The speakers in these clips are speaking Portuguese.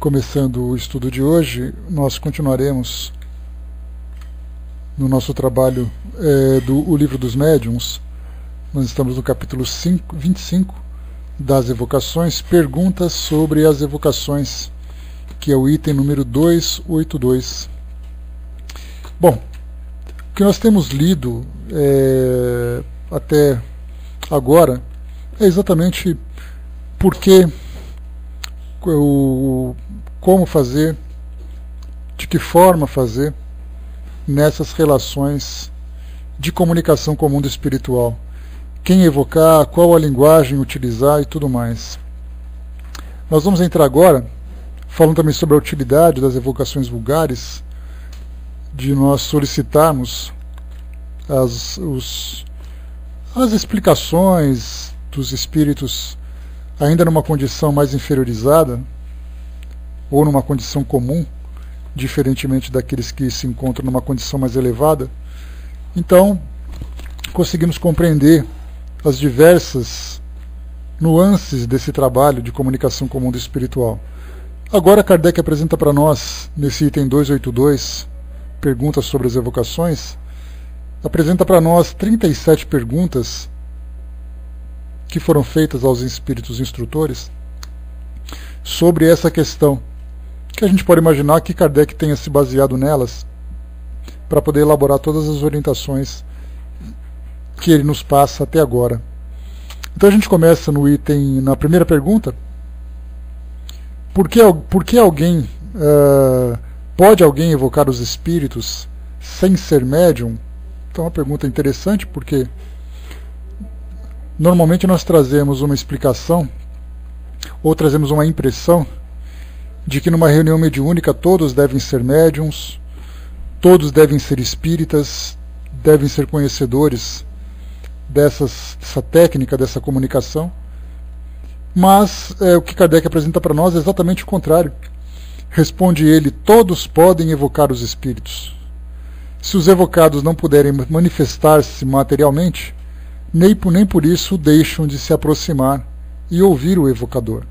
Começando o estudo de hoje, nós continuaremos no nosso trabalho do Livro dos Médiuns. Nós estamos no capítulo 25 das evocações, perguntas sobre as evocações, que é o item número 282. Bom, o que nós temos lido até agora é exatamente por que, como fazer, de que forma fazer nessas relações de comunicação com o mundo espiritual, quem evocar, qual a linguagem utilizar e tudo mais. Nós vamos entrar agora falando também sobre a utilidade das evocações vulgares, de nós solicitarmos as explicações dos espíritos ainda numa condição mais inferiorizada ou numa condição comum, diferentemente daqueles que se encontram numa condição mais elevada. Então, conseguimos compreender as diversas nuances desse trabalho de comunicação com o mundo espiritual. Agora Kardec apresenta para nós, nesse item 282, perguntas sobre as evocações, apresenta para nós 37 perguntas que foram feitas aos espíritos instrutores sobre essa questão, que a gente pode imaginar que Kardec tenha se baseado nelas para poder elaborar todas as orientações que ele nos passa até agora. Então a gente começa no item, na primeira pergunta: por que alguém pode alguém evocar os espíritos sem ser médium? Então é uma pergunta interessante, porque normalmente nós trazemos uma explicação ou trazemos uma impressão de que numa reunião mediúnica todos devem ser médiums, todos devem ser espíritas, devem ser conhecedores dessa técnica, dessa comunicação. Mas o que Kardec apresenta para nós é exatamente o contrário. Responde ele: todos podem evocar os espíritos. Se os evocados não puderem manifestar-se materialmente, nem por isso deixam de se aproximar e ouvir o evocador.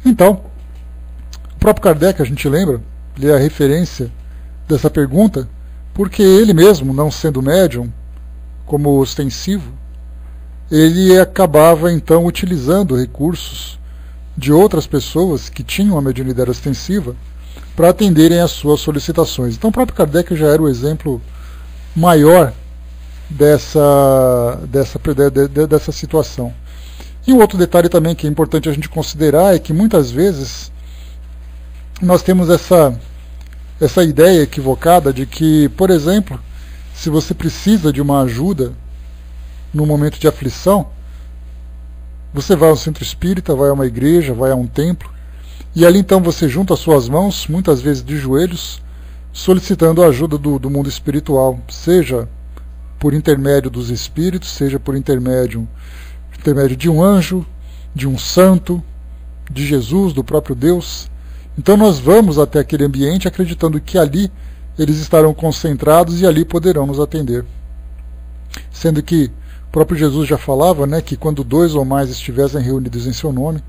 Então, o próprio Kardec, a gente lembra, ele é a referência dessa pergunta, porque ele mesmo, não sendo médium, como ostensivo, ele acabava então utilizando recursos de outras pessoas que tinham a mediunidade ostensiva para atenderem às suas solicitações. Então o próprio Kardec já era o exemplo maior dessa situação. E um outro detalhe também que é importante a gente considerar é que muitas vezes nós temos essa ideia equivocada de que, por exemplo, se você precisa de uma ajuda no momento de aflição, você vai ao centro espírita, vai a uma igreja, vai a um templo, e ali então você junta as suas mãos, muitas vezes de joelhos, solicitando a ajuda do mundo espiritual, seja por intermédio dos espíritos, seja por intermédio de um anjo, de um santo, de Jesus, do próprio Deus. Então nós vamos até aquele ambiente acreditando que ali eles estarão concentrados e ali poderão nos atender. Sendo que o próprio Jesus já falava, que quando 2 ou mais estivessem reunidos em seu nome,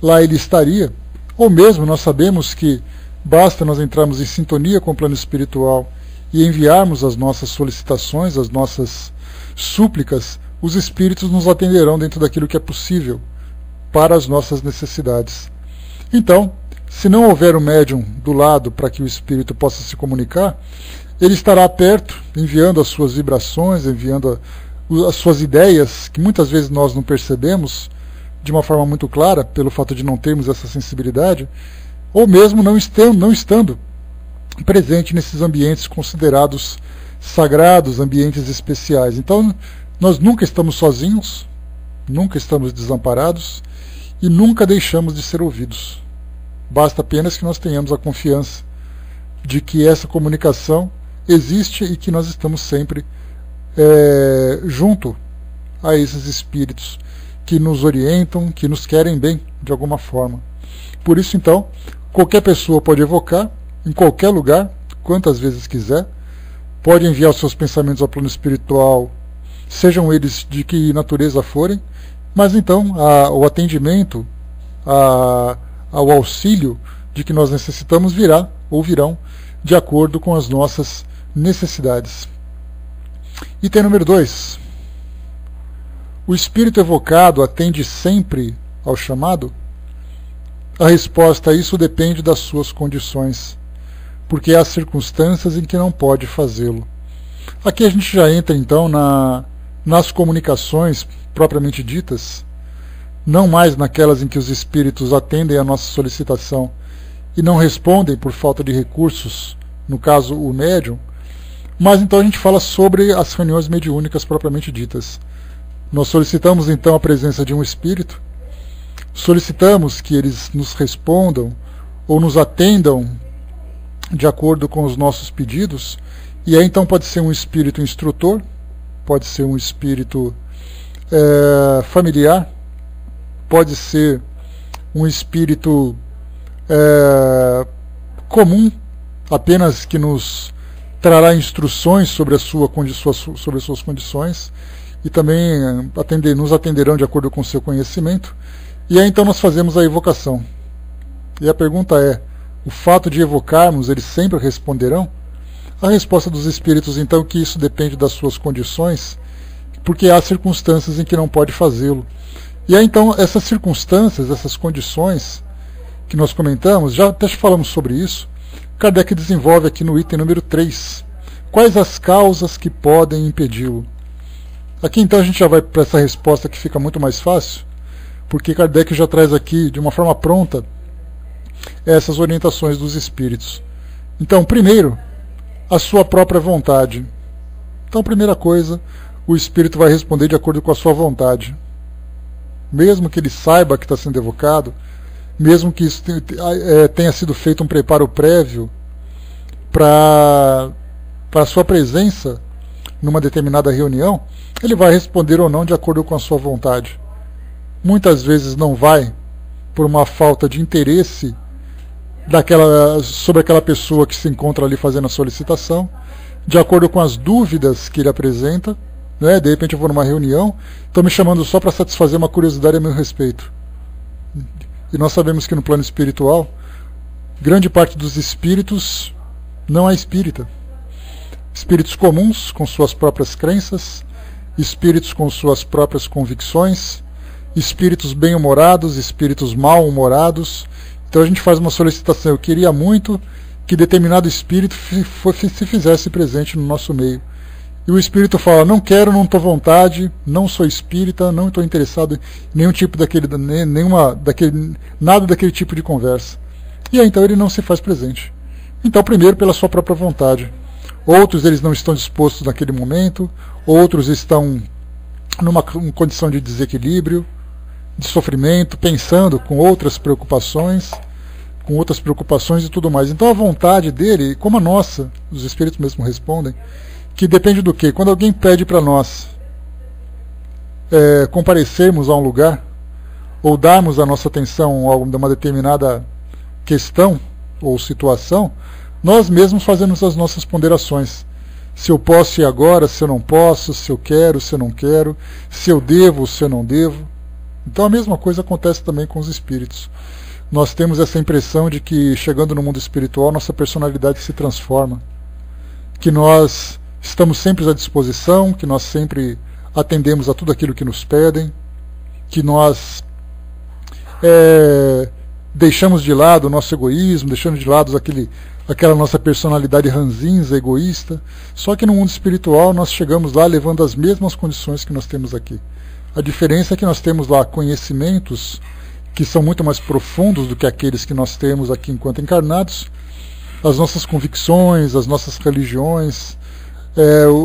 lá ele estaria. Ou mesmo nós sabemos que basta nós entrarmos em sintonia com o plano espiritual e enviarmos as nossas solicitações, as nossas súplicas, os espíritos nos atenderão dentro daquilo que é possível para as nossas necessidades. Então, se não houver um médium do lado para que o espírito possa se comunicar, ele estará perto, enviando as suas vibrações, enviando as suas ideias, que muitas vezes nós não percebemos de uma forma muito clara, pelo fato de não termos essa sensibilidade, ou mesmo não estando presente nesses ambientes considerados sagrados, ambientes especiais. Então, nós nunca estamos sozinhos, nunca estamos desamparados e nunca deixamos de ser ouvidos. Basta apenas que nós tenhamos a confiança de que essa comunicação existe e que nós estamos sempre junto a esses espíritos que nos orientam, que nos querem bem de alguma forma. Por isso, então, qualquer pessoa pode evocar, em qualquer lugar, quantas vezes quiser, pode enviar os seus pensamentos ao plano espiritual, sejam eles de que natureza forem, mas então o atendimento, ao auxílio de que nós necessitamos virá ou virão de acordo com as nossas necessidades. Item número 2. O espírito evocado atende sempre ao chamado? A resposta a isso depende das suas condições, porque há circunstâncias em que não pode fazê-lo. Aqui a gente já entra então nas comunicações propriamente ditas, não mais naquelas em que os espíritos atendem a nossa solicitação e não respondem por falta de recursos, no caso o médium, mas então a gente fala sobre as reuniões mediúnicas propriamente ditas. Nós solicitamos então a presença de um espírito, solicitamos que eles nos respondam ou nos atendam de acordo com os nossos pedidos, e aí então pode ser um espírito instrutor, pode ser um espírito familiar, pode ser um espírito comum, apenas que nos trará instruções sobre as suas condições, e também nos atenderão de acordo com o seu conhecimento. E aí então nós fazemos a evocação. E a pergunta é, o fato de evocarmos, eles sempre responderão? A resposta dos espíritos então é que isso depende das suas condições, porque há circunstâncias em que não pode fazê-lo. E aí então essas circunstâncias, essas condições que nós comentamos, já até falamos sobre isso, Kardec desenvolve aqui no item número 3. Quais as causas que podem impedi-lo? Aqui então a gente já vai para essa resposta que fica muito mais fácil, porque Kardec já traz aqui de uma forma pronta essas orientações dos espíritos. Então, primeiro, a sua própria vontade. Então, primeira coisa, o espírito vai responder de acordo com a sua vontade. Mesmo que ele saiba que está sendo evocado, mesmo que isso tenha sido feito um preparo prévio para a sua presença numa determinada reunião, ele vai responder ou não de acordo com a sua vontade. Muitas vezes não vai por uma falta de interesse sobre aquela pessoa que se encontra ali fazendo a solicitação, de acordo com as dúvidas que ele apresenta, né? De repente eu vou numa reunião, estão me chamando só para satisfazer uma curiosidade a meu respeito. E nós sabemos que no plano espiritual, grande parte dos espíritos não é espírita. Espíritos comuns, com suas próprias crenças, espíritos com suas próprias convicções, espíritos bem-humorados, espíritos mal-humorados. Então a gente faz uma solicitação, eu queria muito que determinado espírito se fizesse presente no nosso meio. E o espírito fala, não quero, não estou à vontade, não sou espírita, não estou interessado em nenhum tipo nada daquele tipo de conversa. E aí então ele não se faz presente. Então primeiro pela sua própria vontade. Outros eles não estão dispostos naquele momento, outros estão numa condição de desequilíbrio, de sofrimento, pensando com outras preocupações e tudo mais. Então a vontade dele, como a nossa, os espíritos mesmo respondem, que depende do quê? Quando alguém pede para nós comparecermos a um lugar, ou darmos a nossa atenção a uma determinada questão ou situação, nós mesmos fazemos as nossas ponderações. Se eu posso ir agora, se eu não posso, se eu quero, se eu não quero, se eu devo, se eu não devo. Então a mesma coisa acontece também com os espíritos. Nós temos essa impressão de que, chegando no mundo espiritual, nossa personalidade se transforma. Que nós estamos sempre à disposição, que nós sempre atendemos a tudo aquilo que nos pedem, que nós deixamos de lado o nosso egoísmo, deixamos de lado aquela nossa personalidade ranzinza, egoísta. Só que no mundo espiritual nós chegamos lá levando as mesmas condições que nós temos aqui. A diferença é que nós temos lá conhecimentos que são muito mais profundos do que aqueles que nós temos aqui enquanto encarnados. As nossas convicções, as nossas religiões,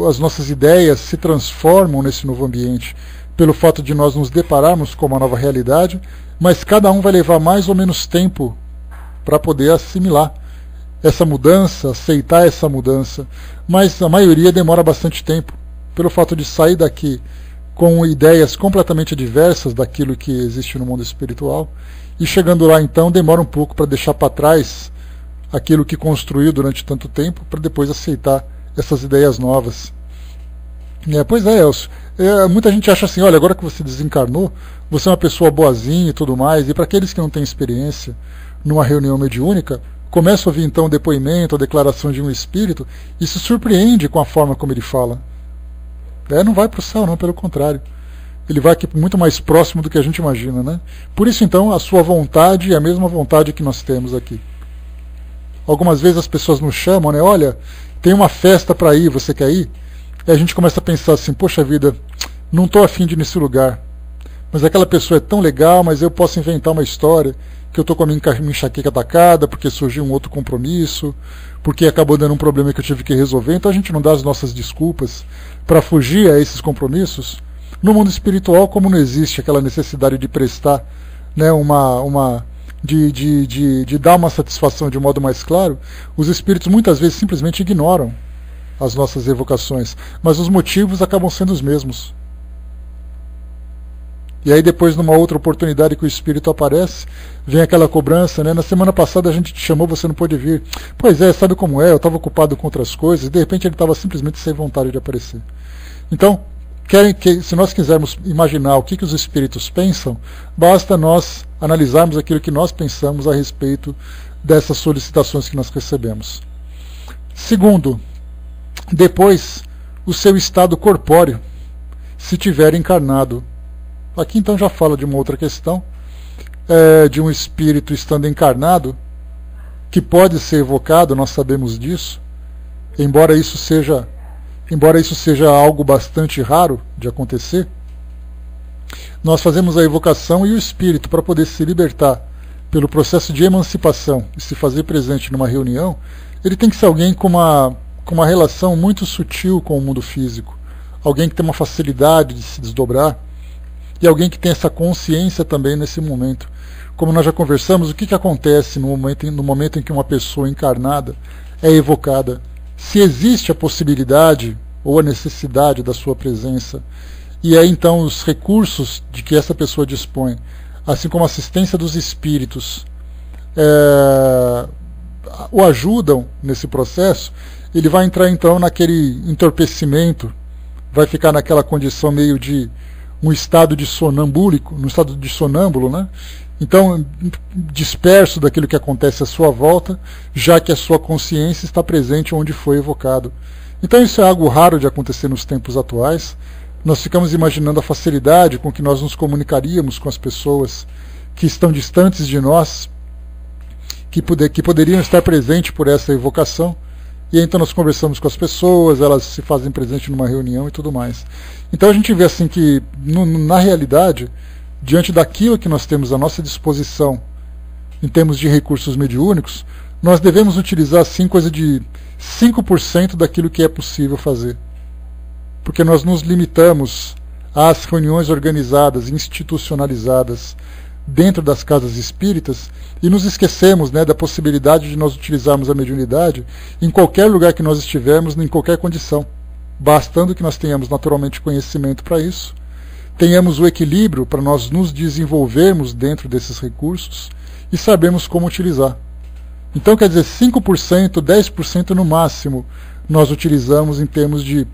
as nossas ideias se transformam nesse novo ambiente pelo fato de nós nos depararmos com uma nova realidade, mas cada um vai levar mais ou menos tempo para poder assimilar essa mudança, aceitar essa mudança, mas a maioria demora bastante tempo, pelo fato de sair daqui com ideias completamente diversas daquilo que existe no mundo espiritual, e chegando lá então demora um pouco para deixar para trás aquilo que construiu durante tanto tempo, para depois aceitar essas ideias novas. Pois é, Elcio, muita gente acha assim, olha, agora que você desencarnou, você é uma pessoa boazinha e tudo mais, e para aqueles que não têm experiência, numa reunião mediúnica, começa a ouvir então o depoimento, a declaração de um espírito, e se surpreende com a forma como ele fala. Não vai para o céu, não, pelo contrário. Ele vai aqui muito mais próximo do que a gente imagina, né? Por isso, então, a sua vontade é a mesma vontade que nós temos aqui. Algumas vezes as pessoas nos chamam, né? Olha, tem uma festa para ir, você quer ir? E a gente começa a pensar assim, poxa vida, não estou afim de ir nesse lugar. Mas aquela pessoa é tão legal, mas eu posso inventar uma história que eu estou com a minha enxaqueca atacada, porque surgiu um outro compromisso, porque acabou dando um problema que eu tive que resolver. Então a gente não dá as nossas desculpas para fugir a esses compromissos. No mundo espiritual, como não existe aquela necessidade de prestar, né, de dar uma satisfação de um modo mais claro, os espíritos muitas vezes simplesmente ignoram as nossas evocações, mas os motivos acabam sendo os mesmos. E aí depois, numa outra oportunidade que o espírito aparece, vem aquela cobrança, né? Na semana passada a gente te chamou, você não pôde vir. Pois é, sabe como é, eu estava ocupado com outras coisas, e de repente ele estava simplesmente sem vontade de aparecer. Então, se nós quisermos imaginar o que os espíritos pensam, basta nós analisarmos aquilo que nós pensamos a respeito dessas solicitações que nós recebemos. Segundo, depois, o seu estado corpóreo, se tiver encarnado. Aqui então já fala de uma outra questão, de um espírito estando encarnado, que pode ser evocado, nós sabemos disso, embora isso seja algo bastante raro de acontecer. Nós fazemos a evocação e o espírito, para poder se libertar pelo processo de emancipação e se fazer presente numa reunião, ele tem que ser alguém com uma relação muito sutil com o mundo físico, alguém que tem uma facilidade de se desdobrar, e alguém que tem essa consciência também nesse momento. Como nós já conversamos, o que acontece no momento em que uma pessoa encarnada é evocada? Se existe a possibilidade ou a necessidade da sua presença, e aí então os recursos de que essa pessoa dispõe, assim como a assistência dos espíritos, o ajudam nesse processo, ele vai entrar então naquele entorpecimento, vai ficar naquela condição meio de um estado de sonambúlico, no estado de sonâmbulo, né? Então, disperso daquilo que acontece à sua volta, já que a sua consciência está presente onde foi evocado. Então isso é algo raro de acontecer nos tempos atuais. Nós ficamos imaginando a facilidade com que nós nos comunicaríamos com as pessoas que estão distantes de nós, que poderiam estar presentes por essa evocação. E então nós conversamos com as pessoas, elas se fazem presente numa reunião e tudo mais. Então a gente vê assim que, na realidade, diante daquilo que nós temos à nossa disposição, em termos de recursos mediúnicos, nós devemos utilizar assim coisa de 5% daquilo que é possível fazer. Porque nós nos limitamos às reuniões organizadas, institucionalizadas, dentro das casas espíritas, e nos esquecemos, né, da possibilidade de nós utilizarmos a mediunidade em qualquer lugar que nós estivermos, em qualquer condição, bastando que nós tenhamos naturalmente conhecimento para isso, tenhamos o equilíbrio para nós nos desenvolvermos dentro desses recursos e sabemos como utilizar. Então, quer dizer, 5%, 10% no máximo nós utilizamos em termos de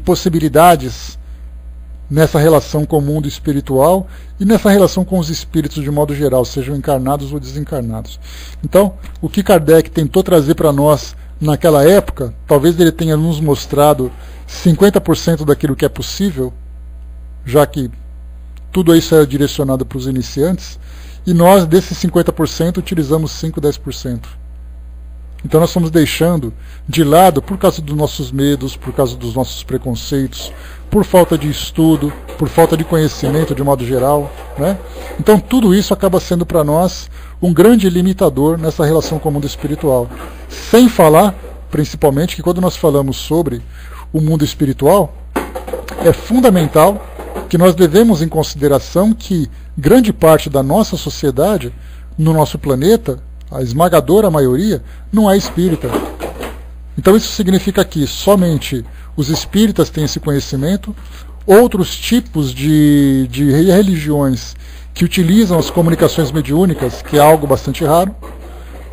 possibilidades nessa relação com o mundo espiritual e nessa relação com os espíritos de modo geral, sejam encarnados ou desencarnados. Então, o que Kardec tentou trazer para nós naquela época, talvez ele tenha nos mostrado 50% daquilo que é possível, já que tudo isso é direcionado para os iniciantes, e nós, desses 50%, utilizamos 5%, 10%. Então nós estamos deixando de lado por causa dos nossos medos, por causa dos nossos preconceitos, por falta de estudo, por falta de conhecimento de modo geral, né? Então tudo isso acaba sendo para nós um grande limitador nessa relação com o mundo espiritual. Sem falar, principalmente, que quando nós falamos sobre o mundo espiritual, é fundamental que nós levemos em consideração que grande parte da nossa sociedade, no nosso planeta, a esmagadora maioria, não é espírita. Então isso significa que somente os espíritas têm esse conhecimento, outros tipos de religiões que utilizam as comunicações mediúnicas, que é algo bastante raro,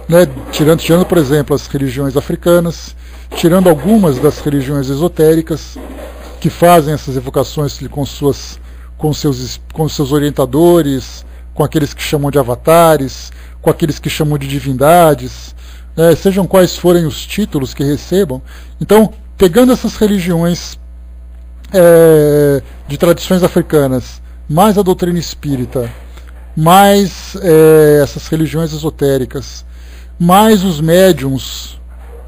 né? tirando, por exemplo, as religiões africanas, tirando algumas das religiões esotéricas, que fazem essas evocações com seus orientadores, com aqueles que chamam de avatares, com aqueles que chamam de divindades, sejam quais forem os títulos que recebam. Então, pegando essas religiões de tradições africanas, mais a doutrina espírita, mais essas religiões esotéricas, mais os médiums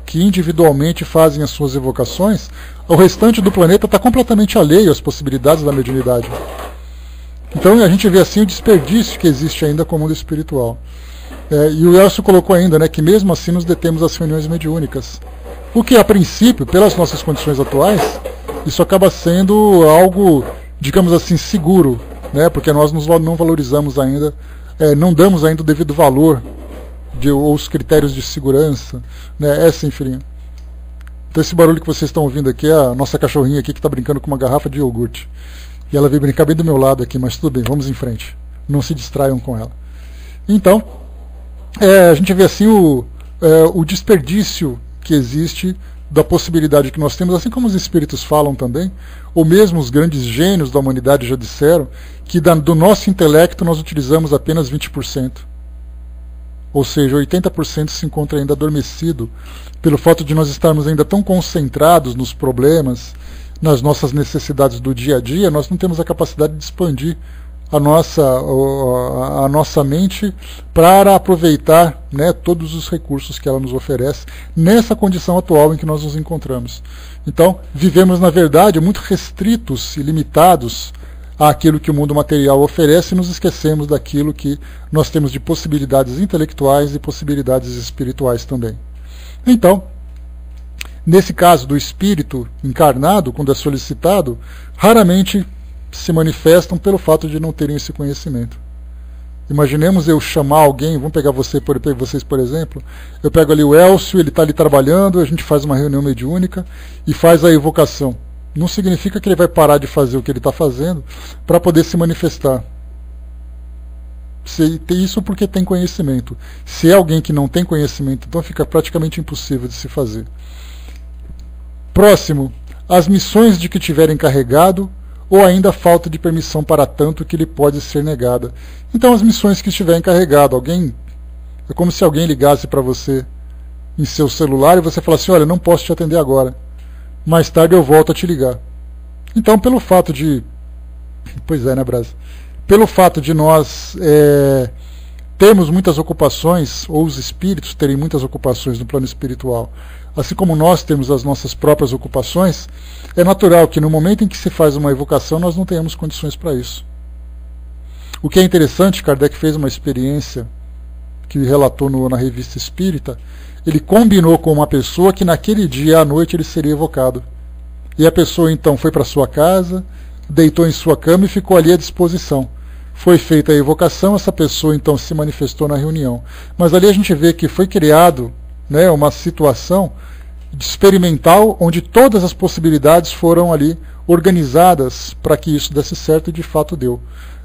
que individualmente fazem as suas evocações, o restante do planeta está completamente alheio às possibilidades da mediunidade. Então a gente vê assim o desperdício que existe ainda com o mundo espiritual. E o Elcio colocou ainda, né, que mesmo assim nos detemos às reuniões mediúnicas. O que, a princípio, pelas nossas condições atuais, isso acaba sendo algo, digamos assim, seguro, né, porque nós não valorizamos ainda, não damos ainda o devido valor ou os critérios de segurança, né, sim, filhinha. Então esse barulho que vocês estão ouvindo aqui é a nossa cachorrinha aqui que está brincando com uma garrafa de iogurte. E ela veio brincar bem do meu lado aqui, mas tudo bem, vamos em frente. Não se distraiam com ela. Então, a gente vê assim o desperdício que existe da possibilidade que nós temos, assim como os espíritos falam também, ou mesmo os grandes gênios da humanidade já disseram, que do nosso intelecto nós utilizamos apenas 20%. Ou seja, 80% se encontra ainda adormecido, pelo fato de nós estarmos ainda tão concentrados nos problemas, nas nossas necessidades do dia a dia, nós não temos a capacidade de expandir a nossa mente para aproveitar, né, todos os recursos que ela nos oferece nessa condição atual em que nós nos encontramos. Então, vivemos, na verdade, muito restritos e limitados àquilo que o mundo material oferece e nos esquecemos daquilo que nós temos de possibilidades intelectuais e possibilidades espirituais também. Então, nesse caso do espírito encarnado, quando é solicitado, raramente se manifestam pelo fato de não terem esse conhecimento. Imaginemos eu chamar alguém, vamos pegar vocês por exemplo, eu pego ali o Elcio, ele está ali trabalhando, a gente faz uma reunião mediúnica e faz a evocação. Não significa que ele vai parar de fazer o que ele está fazendo para poder se manifestar. Isso porque tem conhecimento. Se é alguém que não tem conhecimento, então fica praticamente impossível de se fazer. Próximo, as missões de que tiver encarregado ou ainda a falta de permissão para tanto que lhe pode ser negada. Então as missões que estiver encarregado, é como se alguém ligasse para você em seu celular e você falasse, olha, não posso te atender agora, mais tarde eu volto a te ligar. Então pelo fato de, pois é, né, Brás? Pelo fato de nós termos muitas ocupações, ou os espíritos terem muitas ocupações no plano espiritual, assim como nós temos as nossas próprias ocupações, é natural que no momento em que se faz uma evocação nós não tenhamos condições para isso. O que é interessante, Kardec fez uma experiência que relatou na Revista Espírita, ele combinou com uma pessoa que naquele dia à noite ele seria evocado. E a pessoa então foi para sua casa, deitou em sua cama e ficou ali à disposição. Foi feita a evocação, essa pessoa então se manifestou na reunião. Mas ali a gente vê que foi criado, né, uma situação experimental onde todas as possibilidades foram ali organizadas para que isso desse certo e de fato deu.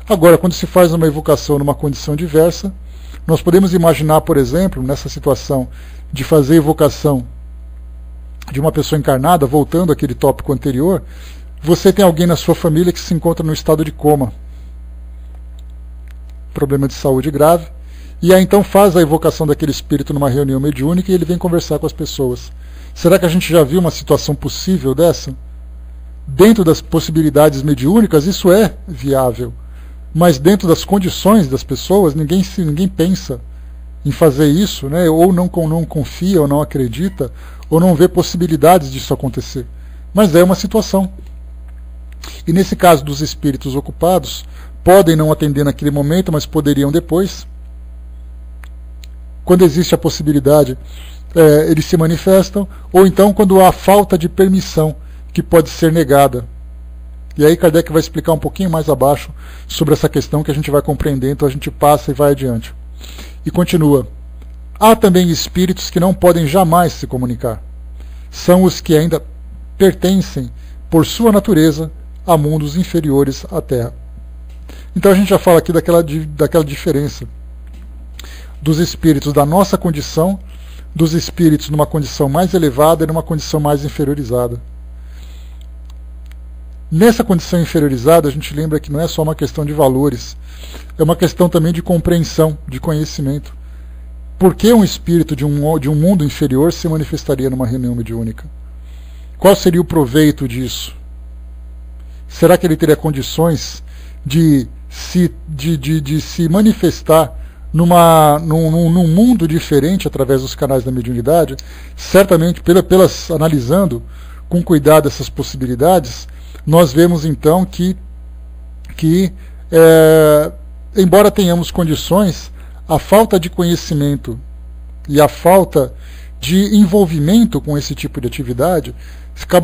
Agora, quando se faz uma evocação numa condição diversa, nós podemos imaginar, por exemplo, nessa situação de fazer evocação de uma pessoa encarnada, voltando àquele tópico anterior, você tem alguém na sua família que se encontra no estado de coma, problema de saúde grave, e aí então faz a evocação daquele espírito numa reunião mediúnica e ele vem conversar com as pessoas. Será que a gente já viu uma situação possível dessa? Dentro das possibilidades mediúnicas isso é viável, mas dentro das condições das pessoas ninguém pensa em fazer isso, né? Ou não confia, ou não acredita, ou não vê possibilidades disso acontecer. Mas é uma situação. E nesse caso dos espíritos ocupados, podem não atender naquele momento, mas poderiam depois. Quando existe a possibilidade, eles se manifestam, ou então quando há falta de permissão, que pode ser negada. E aí Kardec vai explicar um pouquinho mais abaixo sobre essa questão que a gente vai compreender, então a gente passa e vai adiante. E continua. Há também espíritos que não podem jamais se comunicar. São os que ainda pertencem, por sua natureza, a mundos inferiores à Terra. Então a gente já fala aqui daquela diferença dos espíritos da nossa condição, dos espíritos numa condição mais elevada e numa condição mais inferiorizada. Nessa condição inferiorizada, a gente lembra que não é só uma questão de valores, é uma questão também de compreensão, de conhecimento. por que um espírito de um mundo inferior se manifestaria numa reunião mediúnica? Qual seria o proveito disso? Será que ele teria condições de se manifestar num mundo diferente através dos canais da mediunidade? Certamente, analisando com cuidado essas possibilidades, nós vemos então que embora tenhamos condições, a falta de conhecimento e a falta de envolvimento com esse tipo de atividade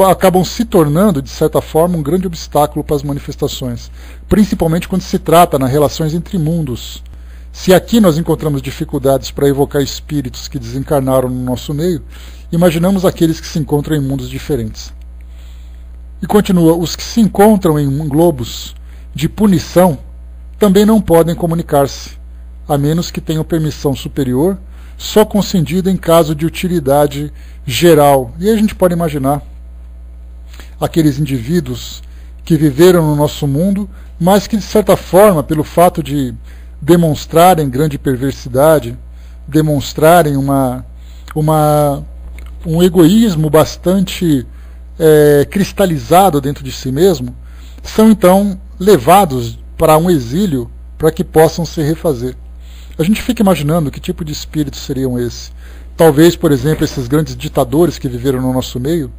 acabam se tornando, de certa forma, um grande obstáculo para as manifestações, principalmente quando se trata nas relações entre mundos. Se aqui nós encontramos dificuldades para evocar espíritos que desencarnaram no nosso meio, imaginamos aqueles que se encontram em mundos diferentes. E continua, os que se encontram em globos de punição também não podem comunicar-se, a menos que tenham permissão superior, só concedida em caso de utilidade geral. E aí a gente pode imaginar aqueles indivíduos que viveram no nosso mundo, mas que, de certa forma, pelo fato de demonstrarem grande perversidade, demonstrarem um egoísmo bastante cristalizado dentro de si mesmo, são então levados para um exílio para que possam se refazer. A gente fica imaginando que tipo de espíritos seriam esses. Talvez, por exemplo, esses grandes ditadores que viveram no nosso meio,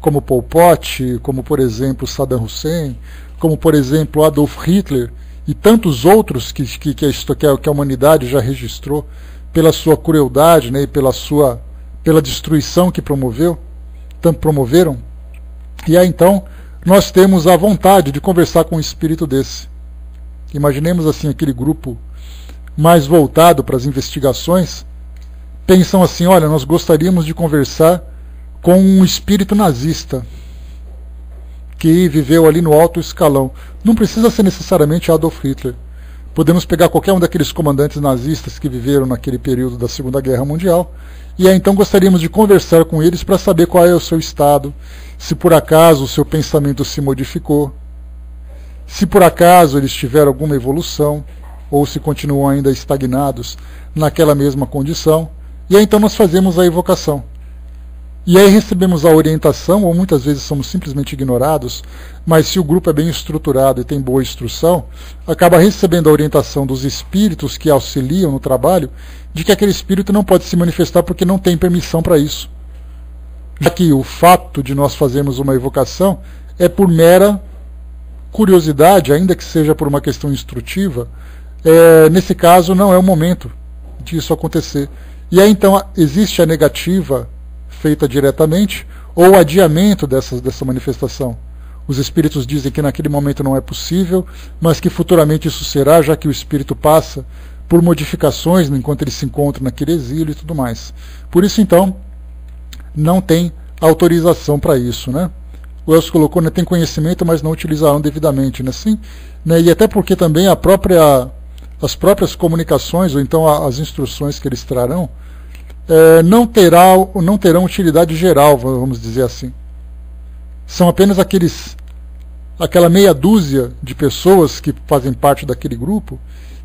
como Pol Pot, como, por exemplo, Saddam Hussein, como, por exemplo, Adolf Hitler e tantos outros que a humanidade já registrou pela sua crueldade, né, e pela destruição que promoveram. E aí então nós temos a vontade de conversar com um espírito desse. Imaginemos assim aquele grupo mais voltado para as investigações, pensam assim, olha, nós gostaríamos de conversar com um espírito nazista que viveu ali no alto escalão. Não precisa ser necessariamente Adolf Hitler. Podemos pegar qualquer um daqueles comandantes nazistas que viveram naquele período da Segunda Guerra Mundial, e aí então gostaríamos de conversar com eles para saber qual é o seu estado, se por acaso o seu pensamento se modificou, se por acaso eles tiveram alguma evolução, ou se continuam ainda estagnados naquela mesma condição. E aí então nós fazemos a evocação. E aí recebemos a orientação, ou muitas vezes somos simplesmente ignorados, mas se o grupo é bem estruturado e tem boa instrução, acaba recebendo a orientação dos espíritos que auxiliam no trabalho, de que aquele espírito não pode se manifestar porque não tem permissão para isso. Já que o fato de nós fazermos uma evocação é por mera curiosidade, ainda que seja por uma questão instrutiva, nesse caso não é o momento disso acontecer. E aí então existe a negativa feita diretamente, ou adiamento dessa manifestação. Os espíritos dizem que naquele momento não é possível, mas que futuramente isso será, já que o espírito passa por modificações enquanto ele se encontra naquele exílio e tudo mais. Por isso, então, não tem autorização para isso, né? O Elcio colocou, né, tem conhecimento, mas não utilizarão devidamente, né? Assim, né? E até porque também as próprias comunicações, ou então as instruções que eles trarão, não terão utilidade geral, vamos dizer assim. São apenas aquela meia dúzia de pessoas que fazem parte daquele grupo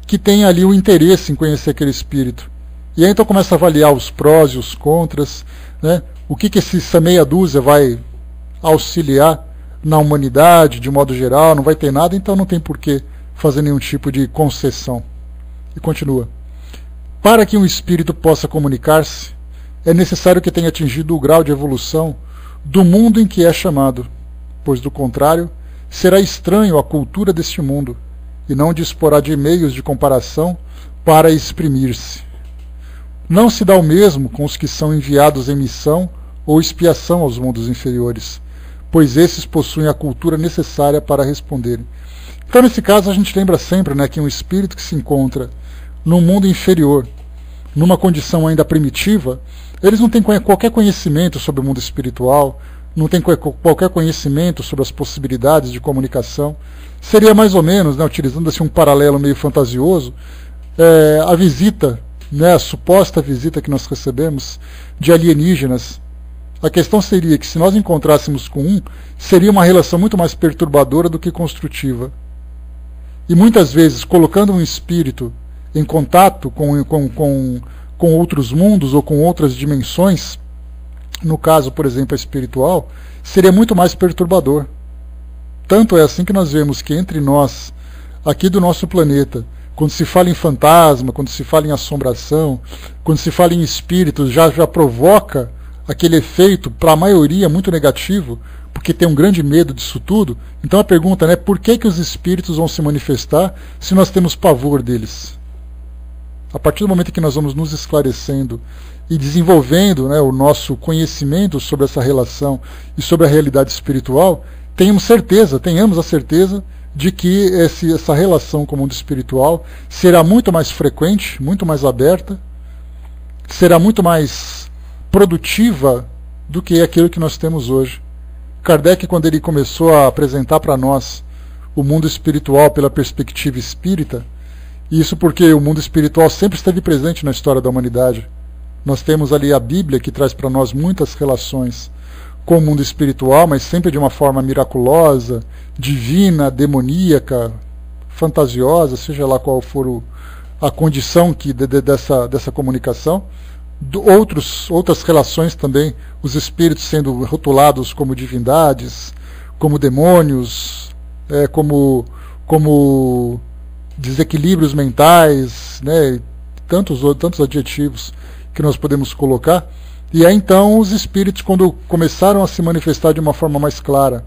que tem ali o interesse em conhecer aquele espírito. E aí então começa a avaliar os prós e os contras, né? O que essa meia dúzia vai auxiliar na humanidade de modo geral, não vai ter nada, então não tem por que fazer nenhum tipo de concessão. E continua. Para que um espírito possa comunicar-se, é necessário que tenha atingido o grau de evolução do mundo em que é chamado, pois, do contrário, será estranho à cultura deste mundo e não disporá de meios de comparação para exprimir-se. Não se dá o mesmo com os que são enviados em missão ou expiação aos mundos inferiores, pois esses possuem a cultura necessária para responderem. Então, nesse caso, a gente lembra sempre, né, que um espírito que se encontra num mundo inferior, numa condição ainda primitiva, eles não têm qualquer conhecimento sobre o mundo espiritual, não têm qualquer conhecimento sobre as possibilidades de comunicação. Seria mais ou menos, né, utilizando assim um paralelo meio fantasioso, a visita, né, a suposta visita que nós recebemos de alienígenas. A questão seria que se nós encontrássemos com seria uma relação muito mais perturbadora do que construtiva. E muitas vezes, colocando um espírito em contato com com outros mundos ou com outras dimensões, no caso, por exemplo, a espiritual, seria muito mais perturbador. Tanto é assim que nós vemos que entre nós, aqui do nosso planeta, quando se fala em fantasma, quando se fala em assombração, quando se fala em espíritos, já provoca aquele efeito, para a maioria, muito negativo, porque tem um grande medo disso tudo. Então a pergunta é, por que os espíritos vão se manifestar se nós temos pavor deles? A partir do momento que nós vamos nos esclarecendo e desenvolvendo, né, o nosso conhecimento sobre essa relação e sobre a realidade espiritual, tenhamos a certeza de que essa relação com o mundo espiritual será muito mais frequente, muito mais aberta, será muito mais produtiva do que aquilo que nós temos hoje. Kardec, quando ele começou a apresentar para nós o mundo espiritual pela perspectiva espírita, isso porque o mundo espiritual sempre esteve presente na história da humanidade. Nós temos ali a Bíblia, que traz para nós muitas relações com o mundo espiritual, mas sempre de uma forma miraculosa, divina, demoníaca, fantasiosa, seja lá qual for a condição dessa comunicação. Outras relações também, os espíritos sendo rotulados como divindades, como demônios, como desequilíbrios mentais, né, tantos adjetivos que nós podemos colocar. E aí então os espíritos, quando começaram a se manifestar de uma forma mais clara,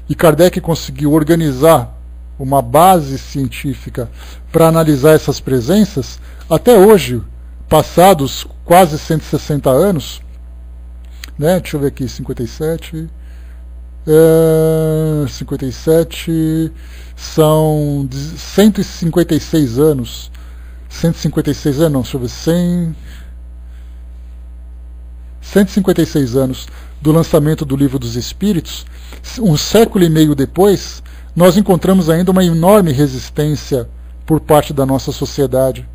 e Kardec conseguiu organizar uma base científica para analisar essas presenças, até hoje, passados quase 160 anos, né, deixa eu ver aqui, 57 são 156 anos, 156 anos, não, deixa eu ver, 156 anos do lançamento do Livro dos Espíritos, um século e meio depois, nós encontramos ainda uma enorme resistência por parte da nossa sociedade.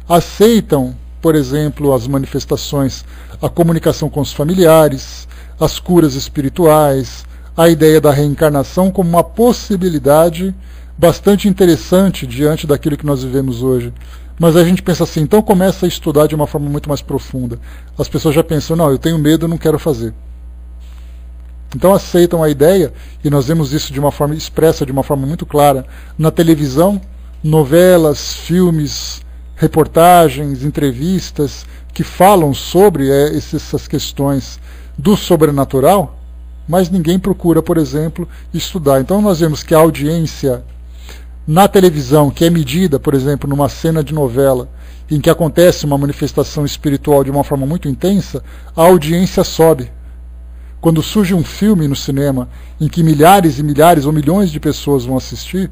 Aceitam, por exemplo, as manifestações, a comunicação com os familiares, as curas espirituais, a ideia da reencarnação como uma possibilidade bastante interessante diante daquilo que nós vivemos hoje. Mas a gente pensa assim, então começa a estudar de uma forma muito mais profunda. As pessoas já pensam, não, eu tenho medo, eu não quero fazer. Então aceitam a ideia, e nós vemos isso de uma forma expressa, de uma forma muito clara, na televisão, novelas, filmes, reportagens, entrevistas, que falam sobre essas questões do sobrenatural, mas ninguém procura, por exemplo, estudar. Então nós vemos que a audiência na televisão, que é medida, por exemplo, numa cena de novela, em que acontece uma manifestação espiritual de uma forma muito intensa, a audiência sobe. Quando surge um filme no cinema em que milhares e milhares ou milhões de pessoas vão assistir,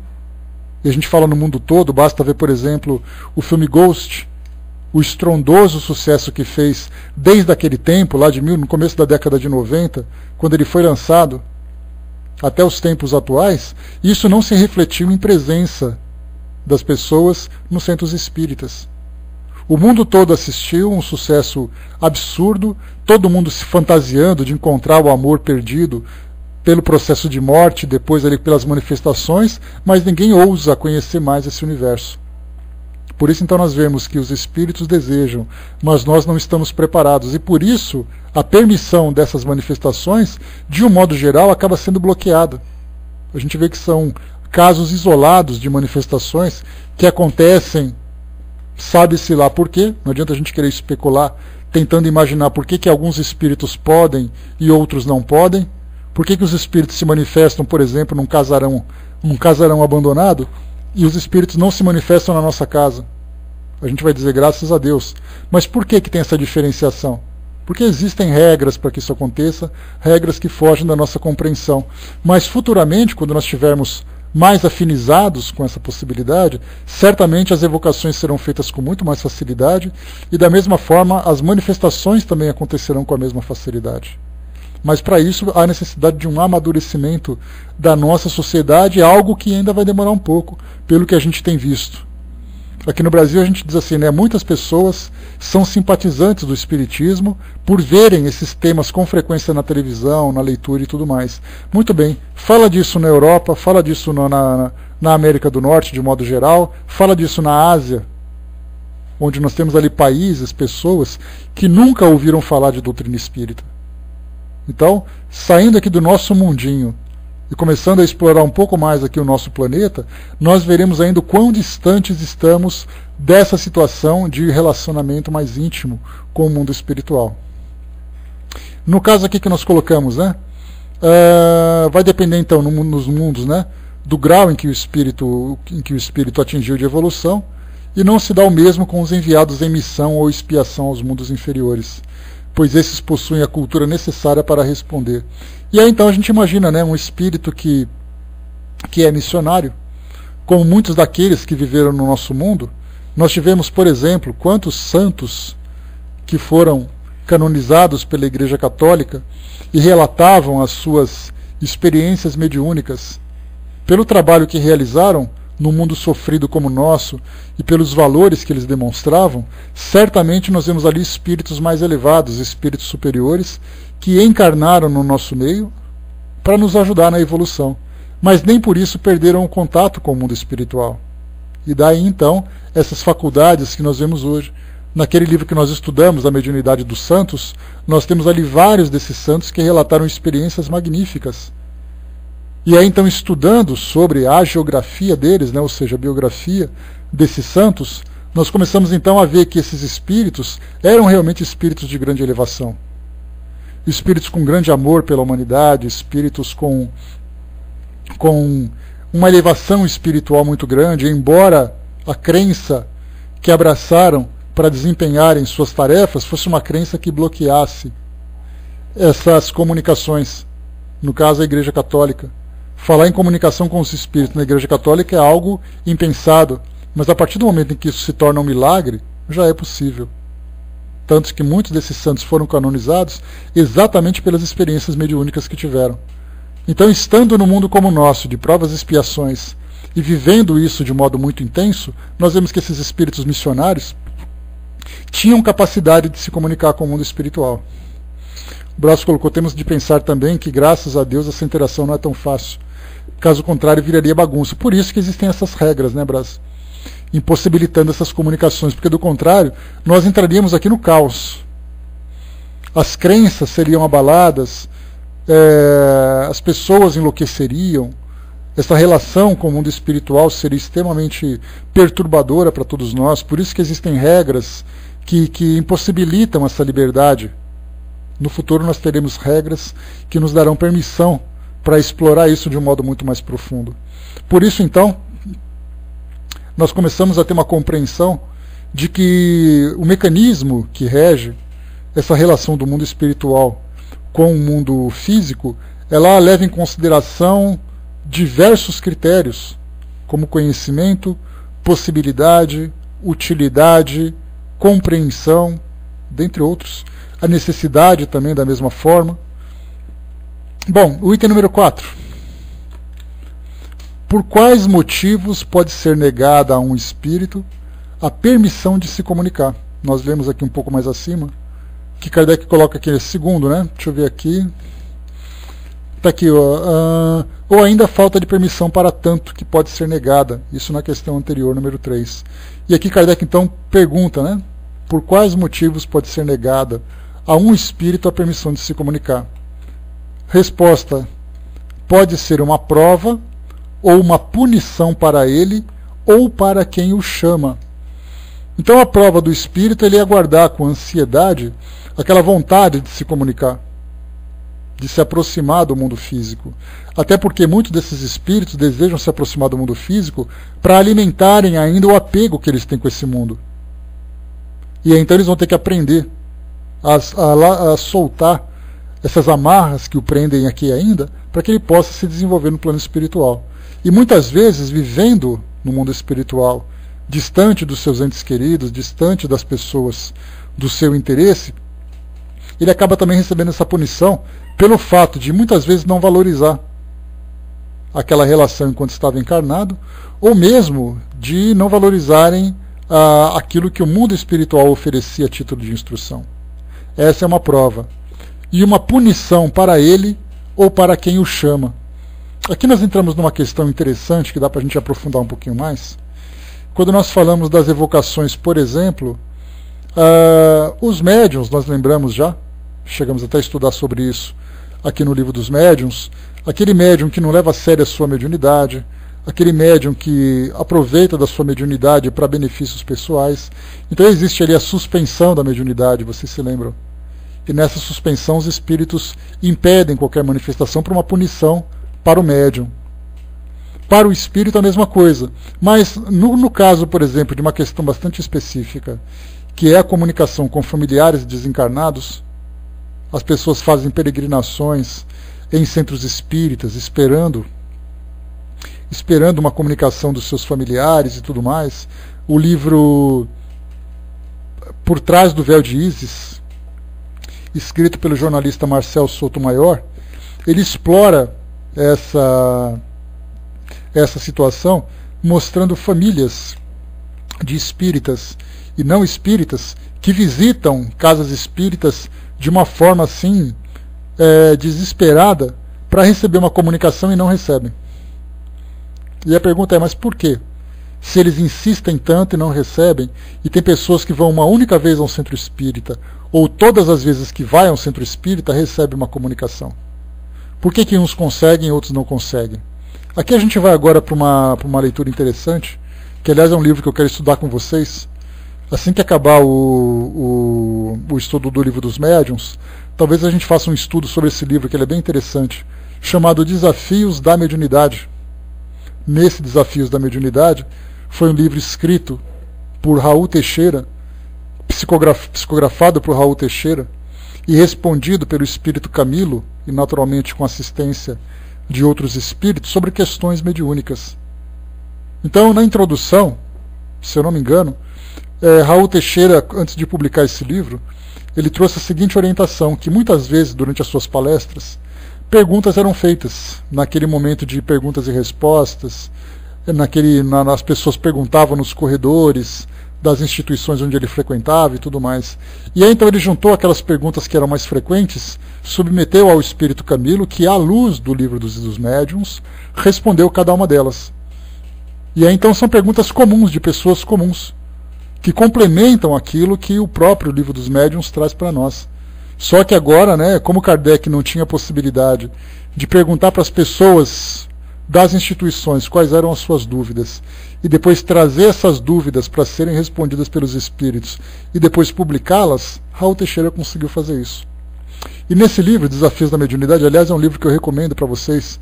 e a gente fala no mundo todo, basta ver, por exemplo, o filme Ghost, o estrondoso sucesso que fez desde aquele tempo, lá no começo da década de 90, quando ele foi lançado, até os tempos atuais, isso não se refletiu em presença das pessoas nos centros espíritas. O mundo todo assistiu, um sucesso absurdo, todo mundo se fantasiando de encontrar o amor perdido pelo processo de morte, depois ali pelas manifestações, mas ninguém ousa conhecer mais esse universo. Por isso então nós vemos que os espíritos desejam, mas nós não estamos preparados, e por isso a permissão dessas manifestações, de um modo geral, acaba sendo bloqueada. A gente vê que são casos isolados de manifestações que acontecem, sabe-se lá por quê, não adianta a gente querer especular, tentando imaginar por que alguns espíritos podem e outros não podem, por que os espíritos se manifestam, por exemplo, num casarão abandonado, e os espíritos não se manifestam na nossa casa. A gente vai dizer graças a Deus. Mas por que tem essa diferenciação? Porque existem regras para que isso aconteça, regras que fogem da nossa compreensão. Mas futuramente, quando nós estivermos mais afinizados com essa possibilidade, certamente as evocações serão feitas com muito mais facilidade, e da mesma forma as manifestações também acontecerão com a mesma facilidade. Mas para isso há necessidade de um amadurecimento da nossa sociedade, algo que ainda vai demorar um pouco, pelo que a gente tem visto. Aqui no Brasil a gente diz assim, né, muitas pessoas são simpatizantes do espiritismo por verem esses temas com frequência na televisão, na leitura e tudo mais. Muito bem, fala disso na Europa, fala disso na América do Norte de modo geral, fala disso na Ásia. onde nós temos ali países, pessoas que nunca ouviram falar de doutrina espírita. Então, saindo aqui do nosso mundinho e começando a explorar um pouco mais aqui o nosso planeta, nós veremos ainda o quão distantes estamos dessa situação de relacionamento mais íntimo com o mundo espiritual. No caso aqui que nós colocamos, né, vai depender então nos mundos, né, do grau em que o espírito atingiu de evolução, e não se dá o mesmo com os enviados em missão ou expiação aos mundos inferiores, pois esses possuem a cultura necessária para responder. E aí então a gente imagina, né, um espírito que é missionário, como muitos daqueles que viveram no nosso mundo. Nós tivemos, por exemplo, quantos santos que foram canonizados pela Igreja Católica e relatavam as suas experiências mediúnicas. Pelo trabalho que realizaram no mundo sofrido como o nosso e pelos valores que eles demonstravam, certamente nós vemos ali espíritos mais elevados, espíritos superiores, que encarnaram no nosso meio para nos ajudar na evolução, mas nem por isso perderam o contato com o mundo espiritual. E daí então essas faculdades que nós vemos hoje. Naquele livro que nós estudamos, A Mediunidade dos Santos, nós temos ali vários desses santos que relataram experiências magníficas. E aí então, estudando sobre a geografia deles, né, ou seja, a biografia desses santos, nós começamos então a ver que esses espíritos eram realmente espíritos de grande elevação. Espíritos com grande amor pela humanidade, espíritos com uma elevação espiritual muito grande, embora a crença que abraçaram para desempenharem suas tarefas fosse uma crença que bloqueasse essas comunicações. No caso, a Igreja Católica. Falar em comunicação com os espíritos na Igreja Católica é algo impensado, mas a partir do momento em que isso se torna um milagre, já é possível. Tanto que muitos desses santos foram canonizados exatamente pelas experiências mediúnicas que tiveram. Então, estando no mundo como o nosso, de provas e expiações, e vivendo isso de modo muito intenso, nós vemos que esses espíritos missionários tinham capacidade de se comunicar com o mundo espiritual. O Braz colocou, temos de pensar também que, graças a Deus, essa interação não é tão fácil. Caso contrário, viraria bagunça. Por isso que existem essas regras, né, Braz? Impossibilitando essas comunicações, porque do contrário, nós entraríamos aqui no caos. As crenças seriam abaladas, as pessoas enlouqueceriam, essa relação com o mundo espiritual seria extremamente perturbadora para todos nós. Por isso que existem regras que impossibilitam essa liberdade. No futuro nós teremos regras que nos darão permissão para explorar isso de um modo muito mais profundo. Por isso, então, nós começamos a ter uma compreensão de que o mecanismo que rege essa relação do mundo espiritual com o mundo físico, ela leva em consideração diversos critérios, como conhecimento, possibilidade, utilidade, compreensão, dentre outros. A necessidade também da mesma forma. Bom, o item número 4. Por quais motivos pode ser negada a um espírito a permissão de se comunicar? Nós lemos aqui um pouco mais acima, que Kardec coloca aqui, segundo, né? Deixa eu ver aqui. Está aqui, ó. Ou ainda falta de permissão para tanto que pode ser negada. Isso na questão anterior, número 3. E aqui Kardec então pergunta, né? Por quais motivos pode ser negada a um espírito a permissão de se comunicar? Resposta: pode ser uma prova ou uma punição para ele ou para quem o chama. Então a prova do espírito ele é aguardar com ansiedade aquela vontade de se comunicar, de se aproximar do mundo físico. Até porque muitos desses espíritos desejam se aproximar do mundo físico para alimentarem ainda o apego que eles têm com esse mundo. E aí, então eles vão ter que aprender a soltar essas amarras que o prendem aqui ainda, para que ele possa se desenvolver no plano espiritual. E muitas vezes, vivendo no mundo espiritual, distante dos seus entes queridos, distante das pessoas do seu interesse, ele acaba também recebendo essa punição pelo fato de muitas vezes não valorizar aquela relação enquanto estava encarnado, ou mesmo de não valorizarem aquilo que o mundo espiritual oferecia a título de instrução. Essa é uma prova. E uma punição para ele ou para quem o chama. Aqui nós entramos numa questão interessante que dá para a gente aprofundar um pouquinho mais. quando nós falamos das evocações, por exemplo, os médiuns, nós lembramos já, chegamos até a estudar sobre isso aqui no livro dos médiuns, aquele médium que não leva a sério a sua mediunidade, aquele médium que aproveita da sua mediunidade para benefícios pessoais. Então existe ali a suspensão da mediunidade, vocês se lembram? E nessa suspensão os espíritos impedem qualquer manifestação por uma punição para o médium. Para o espírito a mesma coisa. Mas no caso, por exemplo, de uma questão bastante específica, que é a comunicação com familiares desencarnados, as pessoas fazem peregrinações em centros espíritas, esperando uma comunicação dos seus familiares e tudo mais. O livro Por Trás do Véu de Ísis, escrito pelo jornalista Marcel Sotomayor, ele explora essa situação, mostrando famílias de espíritas e não espíritas que visitam casas espíritas de uma forma assim desesperada para receber uma comunicação e não recebem. E a pergunta é, mas por quê? Se eles insistem tanto e não recebem, e tem pessoas que vão uma única vez ao centro espírita, ou todas as vezes que vai ao centro espírita, recebe uma comunicação. Por que uns conseguem e outros não conseguem? Aqui a gente vai agora para uma leitura interessante, que aliás é um livro que eu quero estudar com vocês. Assim que acabar o estudo do livro dos médiuns, talvez a gente faça um estudo sobre esse livro, que ele é bem interessante, chamado Desafios da Mediunidade. Nesse Desafios da Mediunidade, foi um livro escrito por Raul Teixeira, psicografado por Raul Teixeira, e respondido pelo espírito Camilo, e naturalmente com assistência de outros espíritos, sobre questões mediúnicas. Então, na introdução, se eu não me engano, Raul Teixeira, antes de publicar esse livro, ele trouxe a seguinte orientação, que muitas vezes, durante as suas palestras, perguntas eram feitas, naquele momento de perguntas e respostas, as pessoas perguntavam nos corredores das instituições onde ele frequentava e tudo mais. E aí então ele juntou aquelas perguntas que eram mais frequentes, submeteu ao espírito Camilo, que à luz do livro dos médiuns, respondeu cada uma delas. E aí então são perguntas comuns, de pessoas comuns, que complementam aquilo que o próprio livro dos médiuns traz para nós. Só que agora, como Kardec não tinha possibilidade de perguntar para as pessoas das instituições quais eram as suas dúvidas, e depois trazer essas dúvidas para serem respondidas pelos espíritos, e depois publicá-las, Raul Teixeira conseguiu fazer isso. E nesse livro, Desafios da Mediunidade, aliás, é um livro que eu recomendo para vocês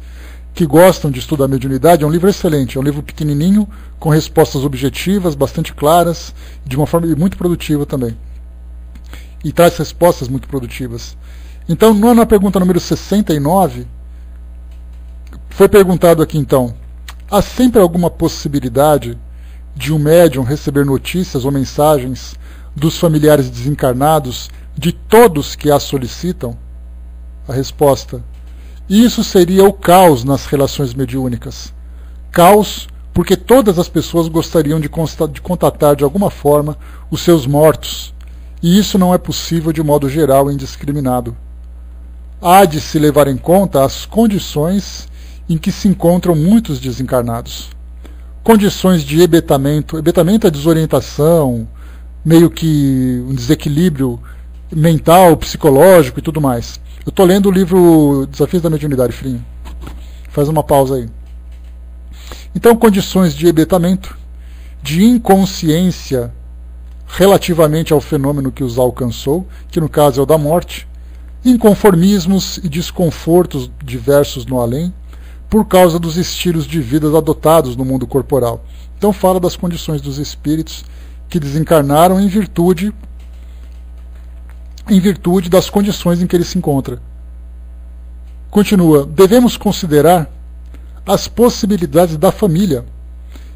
que gostam de estudar mediunidade, é um livro excelente, é um livro pequenininho, com respostas objetivas, bastante claras, de uma forma muito produtiva também. E traz respostas muito produtivas. Então, na pergunta número 69, foi perguntado aqui então, há sempre alguma possibilidade de um médium receber notícias ou mensagens dos familiares desencarnados de todos que a solicitam? A resposta: isso seria o caos nas relações mediúnicas. Caos porque todas as pessoas gostariam de contatar de alguma forma os seus mortos, e isso não é possível de modo geral e indiscriminado. Há de se levar em conta as condições em que se encontram muitos desencarnados. Condições de ebetamento. Ebetamento é desorientação, meio que um desequilíbrio mental, psicológico e tudo mais. Eu estou lendo o livro Desafios da Mediunidade, Frinho. Faz uma pausa aí. Então, condições de ebetamento, de inconsciência relativamente ao fenômeno que os alcançou, que no caso é o da morte, inconformismos e desconfortos diversos no além, por causa dos estilos de vida adotados no mundo corporal. Então fala das condições dos espíritos que desencarnaram em virtude das condições em que ele se encontra. Continua: devemos considerar as possibilidades da família,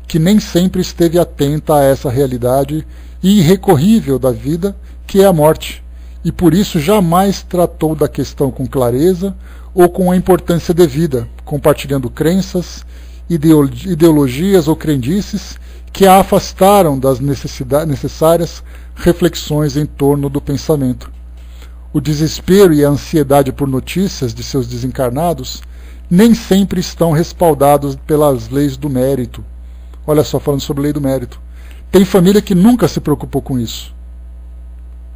que nem sempre esteve atenta a essa realidade irrecorrível da vida, que é a morte, e por isso jamais tratou da questão com clareza ou com a importância devida, compartilhando crenças, ideologias ou crendices que a afastaram das necessárias reflexões em torno do pensamento. O desespero e a ansiedade por notícias de seus desencarnados nem sempre estão respaldados pelas leis do mérito. Olha só, falando sobre a lei do mérito. Tem família que nunca se preocupou com isso.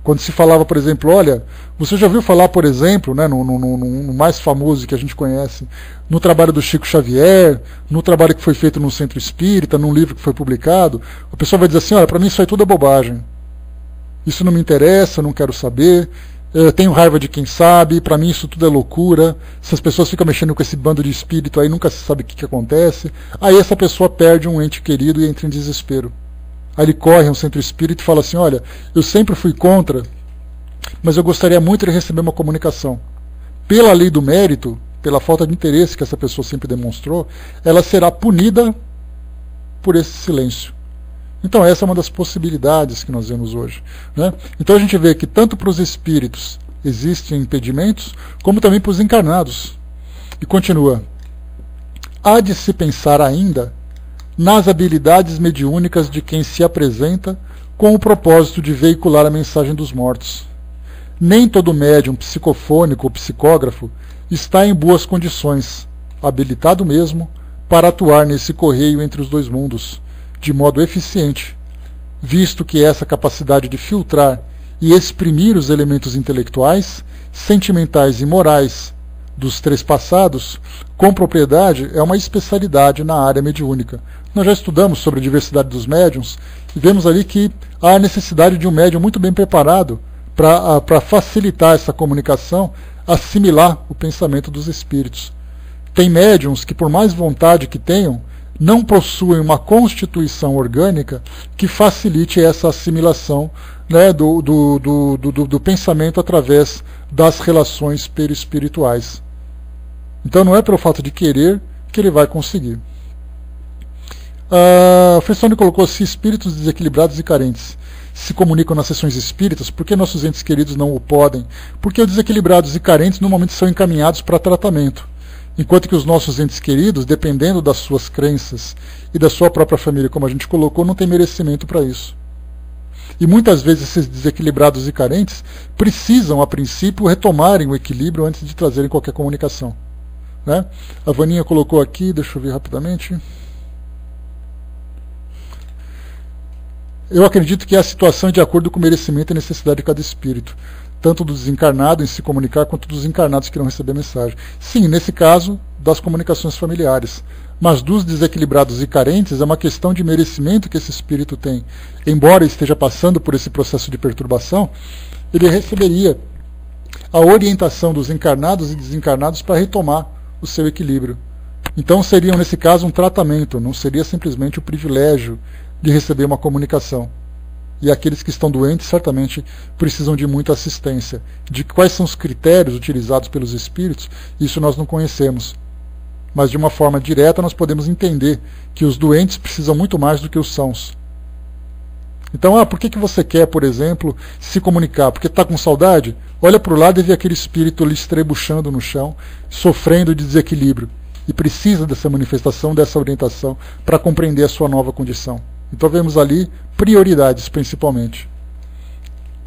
Quando se falava, por exemplo, olha, você já ouviu falar, por exemplo, né, no mais famoso que a gente conhece, no trabalho do Chico Xavier, no trabalho que foi feito no Centro Espírita, num livro que foi publicado, a pessoa vai dizer assim, olha, para mim isso aí tudo é bobagem. Isso não me interessa, eu não quero saber, eu tenho raiva de quem sabe, para mim isso tudo é loucura, essas pessoas ficam mexendo com esse bando de espírito aí, nunca se sabe o que acontece, aí essa pessoa perde um ente querido e entra em desespero. Aí ele corre ao Centro Espírita e fala assim, olha, eu sempre fui contra, mas eu gostaria muito de receber uma comunicação. Pela lei do mérito, pela falta de interesse que essa pessoa sempre demonstrou, ela será punida por esse silêncio. Então essa é uma das possibilidades que nós vemos hoje, né? Então a gente vê que tanto para os espíritos existem impedimentos, como também para os encarnados. E continua, há de se pensar ainda nas habilidades mediúnicas de quem se apresenta com o propósito de veicular a mensagem dos mortos. Nem todo médium psicofônico ou psicógrafo está em boas condições, habilitado mesmo, para atuar nesse correio entre os dois mundos, de modo eficiente, visto que essa capacidade de filtrar e exprimir os elementos intelectuais, sentimentais e morais dos trespassados com propriedade é uma especialidade na área mediúnica. Nós já estudamos sobre a diversidade dos médiuns e vemos ali que há a necessidade de um médium muito bem preparado para facilitar essa comunicação, assimilar o pensamento dos espíritos. Tem médiuns que, por mais vontade que tenham, não possuem uma constituição orgânica que facilite essa assimilação, né, do pensamento através das relações perispirituais. Então não é pelo fato de querer que ele vai conseguir. O Fressoni colocou, se espíritos desequilibrados e carentes se comunicam nas sessões espíritas, por que nossos entes queridos não o podem? Porque os desequilibrados e carentes normalmente são encaminhados para tratamento, enquanto que os nossos entes queridos, dependendo das suas crenças e da sua própria família, como a gente colocou, não tem merecimento para isso. E muitas vezes esses desequilibrados e carentes precisam, a princípio, retomarem o equilíbrio antes de trazerem qualquer comunicação, né? A Vaninha colocou aqui, deixa eu ver rapidamente. Eu acredito que a situação é de acordo com o merecimento e necessidade de cada espírito, tanto do desencarnado em se comunicar, quanto dos encarnados que irão receber a mensagem. Sim, nesse caso, das comunicações familiares. Mas dos desequilibrados e carentes, é uma questão de merecimento que esse espírito tem. Embora esteja passando por esse processo de perturbação, ele receberia a orientação dos encarnados e desencarnados para retomar o seu equilíbrio. Então seria, nesse caso, um tratamento, não seria simplesmente o privilégio de receber uma comunicação. E aqueles que estão doentes certamente precisam de muita assistência. De quais são os critérios utilizados pelos espíritos, isso nós não conhecemos. Mas de uma forma direta nós podemos entender que os doentes precisam muito mais do que os sãos. Então, por que você quer, por exemplo, se comunicar? Porque está com saudade? Olha para o lado e vê aquele espírito lhe estrebuchando no chão, sofrendo de desequilíbrio. E precisa dessa manifestação, dessa orientação, para compreender a sua nova condição. Então vemos ali prioridades, principalmente.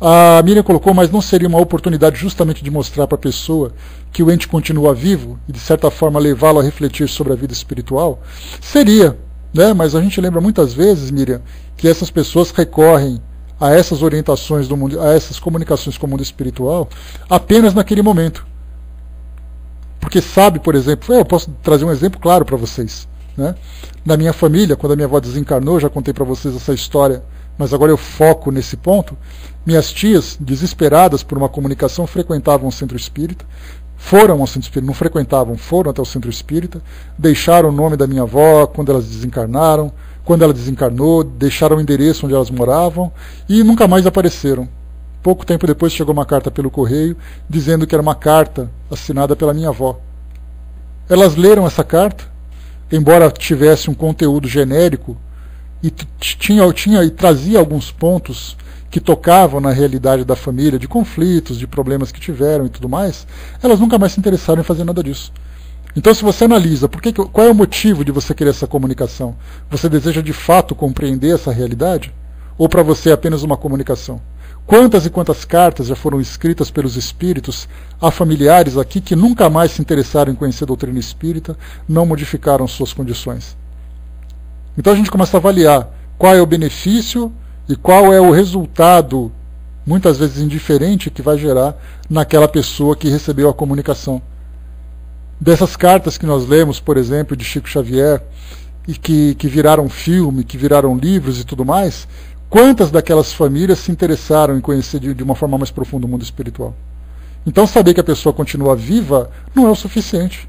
A Miriam colocou, mas não seria uma oportunidade justamente de mostrar para a pessoa que o ente continua vivo e, de certa forma, levá-lo a refletir sobre a vida espiritual? Seria, né? Mas a gente lembra muitas vezes, Miriam, que essas pessoas recorrem a essas orientações do mundo, a essas comunicações com o mundo espiritual, apenas naquele momento. Porque sabe, por exemplo, eu posso trazer um exemplo claro para vocês, né? Na minha família, quando a minha avó desencarnou, já contei para vocês essa história, mas agora eu foco nesse ponto. Minhas tias, desesperadas por uma comunicação, frequentavam o centro espírita, foram ao centro espírita, não frequentavam, foram até o centro espírita, deixaram o nome da minha avó quando elas desencarnaram, quando ela desencarnou, deixaram o endereço onde elas moravam e nunca mais apareceram. Pouco tempo depois chegou uma carta pelo correio, dizendo que era uma carta assinada pela minha avó. Elas leram essa carta, embora tivesse um conteúdo genérico, e trazia alguns pontos que tocavam na realidade da família, de conflitos, de problemas que tiveram e tudo mais, elas nunca mais se interessaram em fazer nada disso. Então, se você analisa qual é o motivo de você querer essa comunicação, você deseja de fato compreender essa realidade? Ou para você é apenas uma comunicação? Quantas e quantas cartas já foram escritas pelos espíritos a familiares aqui que nunca mais se interessaram em conhecer a doutrina espírita, não modificaram suas condições? Então a gente começa a avaliar qual é o benefício e qual é o resultado, muitas vezes indiferente, que vai gerar naquela pessoa que recebeu a comunicação. Dessas cartas que nós lemos, por exemplo, de Chico Xavier, e que viraram filme, que viraram livros e tudo mais, quantas daquelas famílias se interessaram em conhecer de uma forma mais profunda o mundo espiritual? Então, saber que a pessoa continua viva não é o suficiente.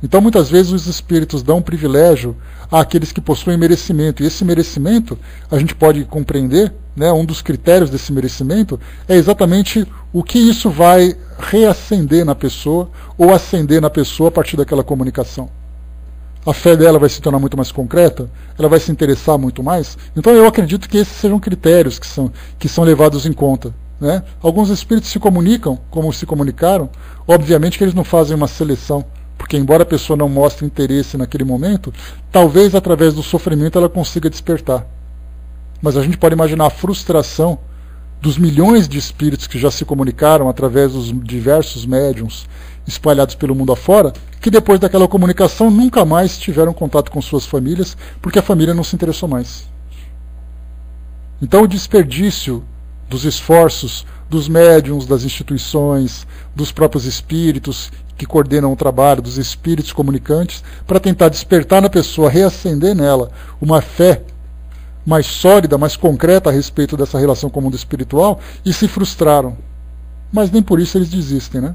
Então, muitas vezes, os espíritos dão um privilégio àqueles que possuem merecimento. E esse merecimento, a gente pode compreender, né, um dos critérios desse merecimento é exatamente o que isso vai reacender na pessoa ou acender na pessoa a partir daquela comunicação. A fé dela vai se tornar muito mais concreta, ela vai se interessar muito mais. Então, eu acredito que esses sejam critérios que são levados em conta. Né? Alguns espíritos se comunicam como se comunicaram, obviamente que eles não fazem uma seleção, porque embora a pessoa não mostre interesse naquele momento, talvez através do sofrimento ela consiga despertar. Mas a gente pode imaginar a frustração dos milhões de espíritos que já se comunicaram através dos diversos médiuns espalhados pelo mundo afora, que depois daquela comunicação nunca mais tiveram contato com suas famílias, porque a família não se interessou mais. Então o desperdício dos esforços dos médiuns, das instituições, dos próprios espíritos que coordenam o trabalho, dos espíritos comunicantes, para tentar despertar na pessoa, reacender nela uma fé mais sólida, mais concreta a respeito dessa relação com o mundo espiritual, e se frustraram. Mas nem por isso eles desistem, né?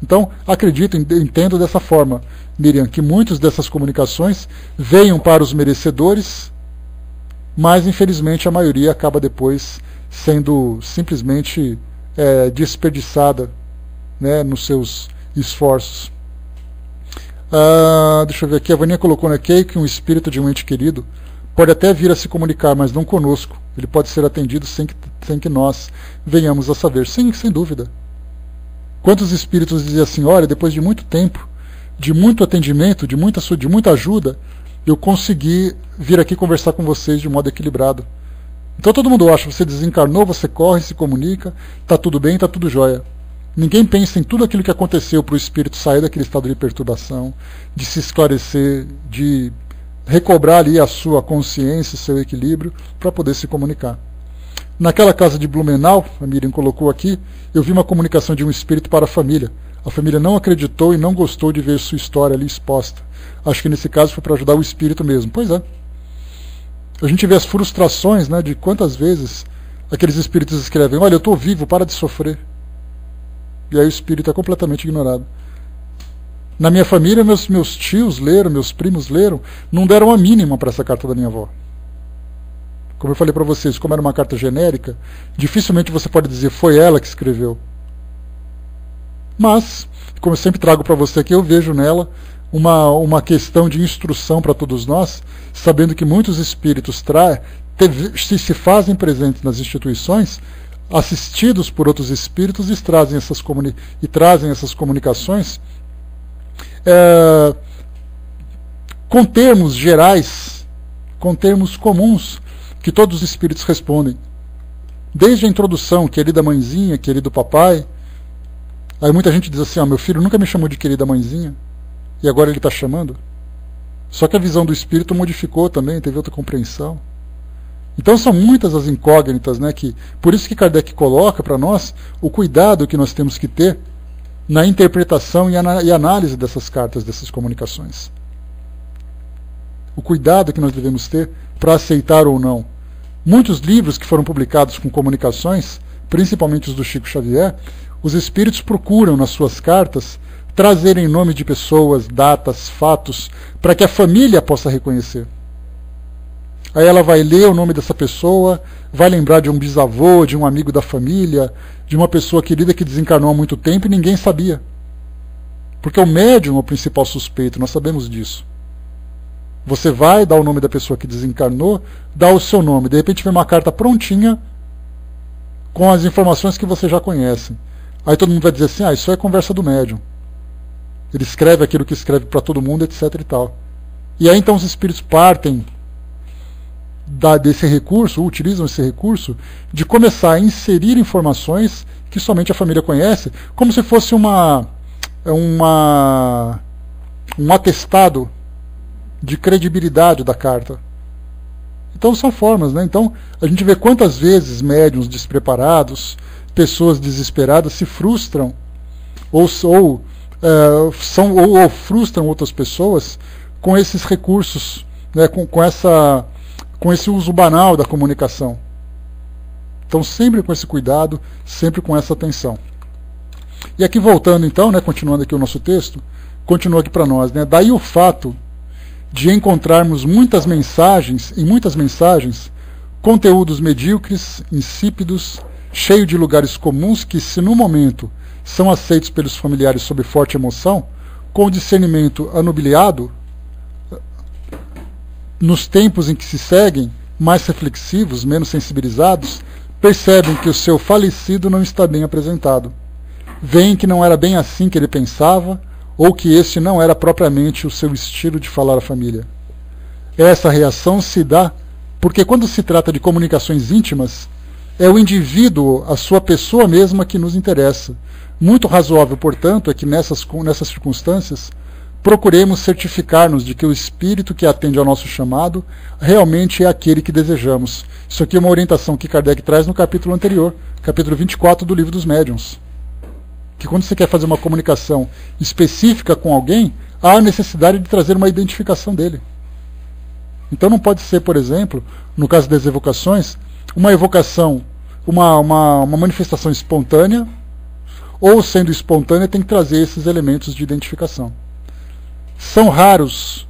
Então, acredito, entendo dessa forma, Miriam, que muitas dessas comunicações venham para os merecedores, mas infelizmente a maioria acaba depois sendo simplesmente desperdiçada, né, nos seus esforços. Deixa eu ver aqui, a Vaninha colocou aqui que um espírito de um ente querido pode até vir a se comunicar, mas não conosco. Ele pode ser atendido sem que nós venhamos a saber. Sim, sem dúvida. Quantos espíritos diziam assim, olha, depois de muito tempo, de muito atendimento, de muita ajuda, eu consegui vir aqui conversar com vocês de modo equilibrado. Então todo mundo acha, você desencarnou, você corre, se comunica, está tudo bem, está tudo jóia. Ninguém pensa em tudo aquilo que aconteceu para o espírito sair daquele estado de perturbação, de se esclarecer, de recobrar ali a sua consciência, o seu equilíbrio, para poder se comunicar. Naquela casa de Blumenau, a Miriam colocou aqui, eu vi uma comunicação de um espírito para a família. A família não acreditou e não gostou de ver sua história ali exposta. Acho que nesse caso foi para ajudar o espírito mesmo. Pois é. A gente vê as frustrações, né, de quantas vezes aqueles espíritos escrevem, olha, eu estou vivo, para de sofrer. E aí o espírito é completamente ignorado. Na minha família, meus tios leram, meus primos leram, não deram a mínima para essa carta da minha avó. Como eu falei para vocês, como era uma carta genérica, dificilmente você pode dizer foi ela que escreveu. Mas, como eu sempre trago para você aqui, eu vejo nela uma questão de instrução para todos nós, sabendo que muitos espíritos se fazem presentes nas instituições, assistidos por outros espíritos e trazem essas comunicações com termos gerais, com termos comuns, que todos os espíritos respondem. Desde a introdução, querida mãezinha, querido papai. Aí muita gente diz assim, meu filho nunca me chamou de querida mãezinha, e agora ele está chamando. Só que a visão do espírito modificou também, teve outra compreensão. Então são muitas as incógnitas, né, por isso que Kardec coloca para nós o cuidado que nós temos que ter na interpretação e análise dessas cartas, dessas comunicações. O cuidado que nós devemos ter para aceitar ou não. Muitos livros que foram publicados com comunicações, principalmente os do Chico Xavier, os espíritos procuram nas suas cartas trazerem nomes de pessoas, datas, fatos, para que a família possa reconhecer. Aí ela vai ler o nome dessa pessoa, vai lembrar de um bisavô, de um amigo da família, de uma pessoa querida que desencarnou há muito tempo e ninguém sabia. Porque o médium é o principal suspeito, nós sabemos disso. Você vai dar o nome da pessoa que desencarnou, dá o seu nome, de repente vem uma carta prontinha com as informações que você já conhece. Aí todo mundo vai dizer assim, isso é conversa do médium. Ele escreve aquilo que escreve para todo mundo, etc e tal. E aí então os espíritos partem desse recurso, utilizam esse recurso, de começar a inserir informações que somente a família conhece, como se fosse um atestado de credibilidade da carta. Então são formas, né? Então a gente vê quantas vezes médiuns despreparados, pessoas desesperadas se frustram ou frustram outras pessoas com esses recursos, né? com esse uso banal da comunicação. Então sempre com esse cuidado, sempre com essa atenção. E aqui voltando então, né, continuando aqui o nosso texto, continua aqui para nós, né? Daí o fato de encontrarmos em muitas mensagens, conteúdos medíocres, insípidos, cheios de lugares comuns que, se no momento são aceitos pelos familiares sob forte emoção, com o discernimento anubiliado, nos tempos em que se seguem, mais reflexivos, menos sensibilizados, percebem que o seu falecido não está bem apresentado. Veem que não era bem assim que ele pensava, ou que este não era propriamente o seu estilo de falar à família. Essa reação se dá porque, quando se trata de comunicações íntimas, é o indivíduo, a sua pessoa mesma, que nos interessa. Muito razoável, portanto, é que nessas circunstâncias procuremos certificar-nos de que o espírito que atende ao nosso chamado realmente é aquele que desejamos. Isso aqui é uma orientação que Kardec traz no capítulo anterior, capítulo 24 do Livro dos Médiuns. Que quando você quer fazer uma comunicação específica com alguém, há a necessidade de trazer uma identificação dele. Então não pode ser, por exemplo, no caso das evocações, uma evocação, uma manifestação espontânea, ou sendo espontânea tem que trazer esses elementos de identificação. São raros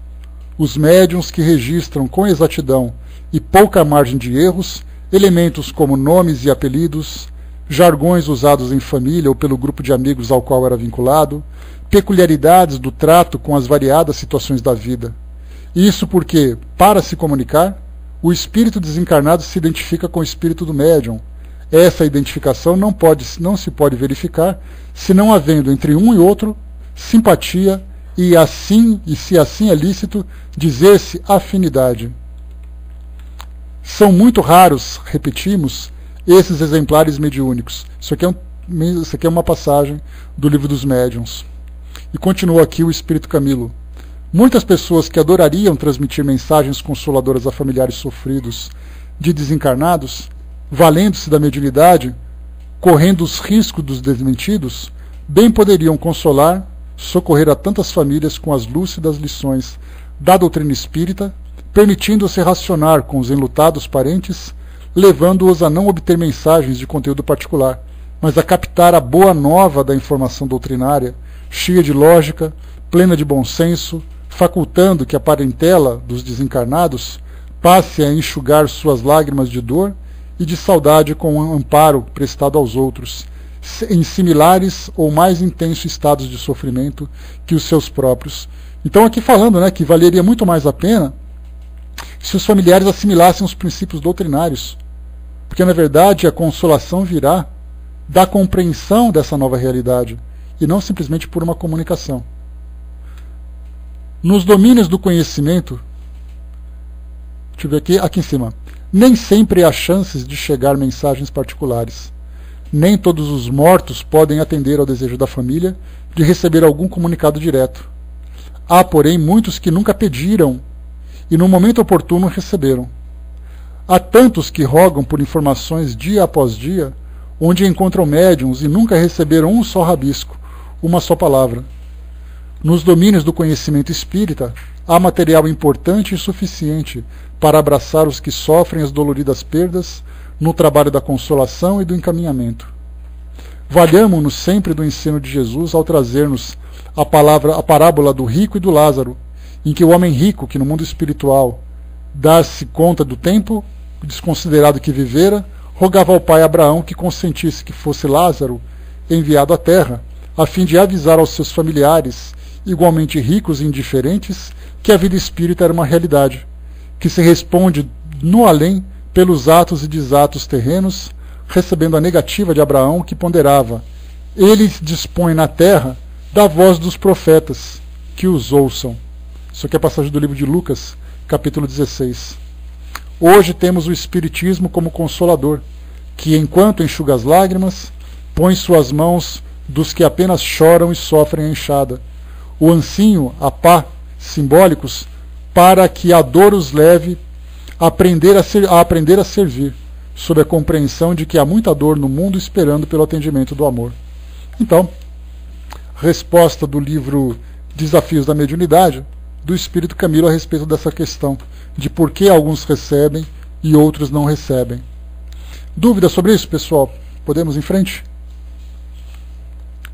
os médiuns que registram com exatidão e pouca margem de erros elementos como nomes e apelidos, jargões usados em família ou pelo grupo de amigos ao qual era vinculado, peculiaridades do trato com as variadas situações da vida. Isso porque, para se comunicar, o espírito desencarnado se identifica com o espírito do médium. Essa identificação não se pode verificar se não havendo entre um e outro simpatia e se assim é lícito, dizer-se afinidade. São muito raros, repetimos, esses exemplares mediúnicos. Isso aqui é uma passagem do Livro dos Médiuns. E continua aqui o Espírito Camilo. Muitas pessoas que adorariam transmitir mensagens consoladoras a familiares sofridos de desencarnados, valendo-se da mediunidade, correndo os riscos dos desmentidos, bem poderiam consolar, socorrer a tantas famílias com as lúcidas lições da doutrina espírita, permitindo-se racionar com os enlutados parentes, levando-os a não obter mensagens de conteúdo particular, mas a captar a boa nova da informação doutrinária, cheia de lógica, plena de bom senso, facultando que a parentela dos desencarnados passe a enxugar suas lágrimas de dor e de saudade com o amparo prestado aos outros, em similares ou mais intensos estados de sofrimento que os seus próprios. Então aqui falando, né, que valeria muito mais a pena se os familiares assimilassem os princípios doutrinários, porque na verdade a consolação virá da compreensão dessa nova realidade e não simplesmente por uma comunicação. Nos domínios do conhecimento, deixa eu ver aqui em cima, nem sempre há chances de chegar mensagens particulares. Nem todos os mortos podem atender ao desejo da família de receber algum comunicado direto. Há, porém, muitos que nunca pediram e no momento oportuno receberam. Há tantos que rogam por informações dia após dia, onde encontram médiuns e nunca receberam um só rabisco, uma só palavra. Nos domínios do conhecimento espírita, há material importante e suficiente para abraçar os que sofrem as doloridas perdas no trabalho da consolação e do encaminhamento. Valhamo-nos sempre do ensino de Jesus ao trazer-nos a parábola do rico e do Lázaro, em que o homem rico, que no mundo espiritual dá-se conta do tempo desconsiderado que vivera, rogava ao pai Abraão que consentisse que fosse Lázaro enviado à terra, a fim de avisar aos seus familiares, igualmente ricos e indiferentes, que a vida espírita era uma realidade, que se responde no além pelos atos e desatos terrenos, recebendo a negativa de Abraão, que ponderava: ele dispõe na terra da voz dos profetas, que os ouçam. Isso aqui é a passagem do livro de Lucas, capítulo 16. Hoje temos o Espiritismo como consolador, que, enquanto enxuga as lágrimas, põe suas mãos dos que apenas choram e sofrem a enxada, o ancinho, a pá, simbólicos, para que a dor os leve a aprender a servir, sob a compreensão de que há muita dor no mundo esperando pelo atendimento do amor. Então, resposta do livro Desafios da Mediunidade, do Espírito Camilo a respeito dessa questão, de por que alguns recebem e outros não recebem. Dúvida sobre isso, pessoal? Podemos ir em frente?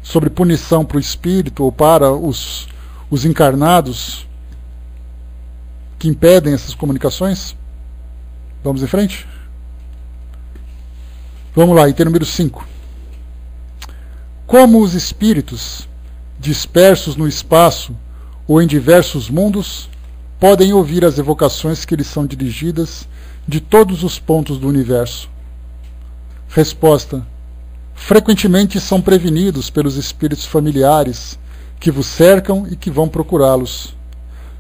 Sobre punição para o espírito ou para os encarnados que impedem essas comunicações? Vamos em frente? Vamos lá, item número 5. Como os espíritos, dispersos no espaço ou em diversos mundos, podem ouvir as evocações que lhes são dirigidas de todos os pontos do universo? Resposta: frequentemente são prevenidos pelos espíritos familiares que vos cercam e que vão procurá-los.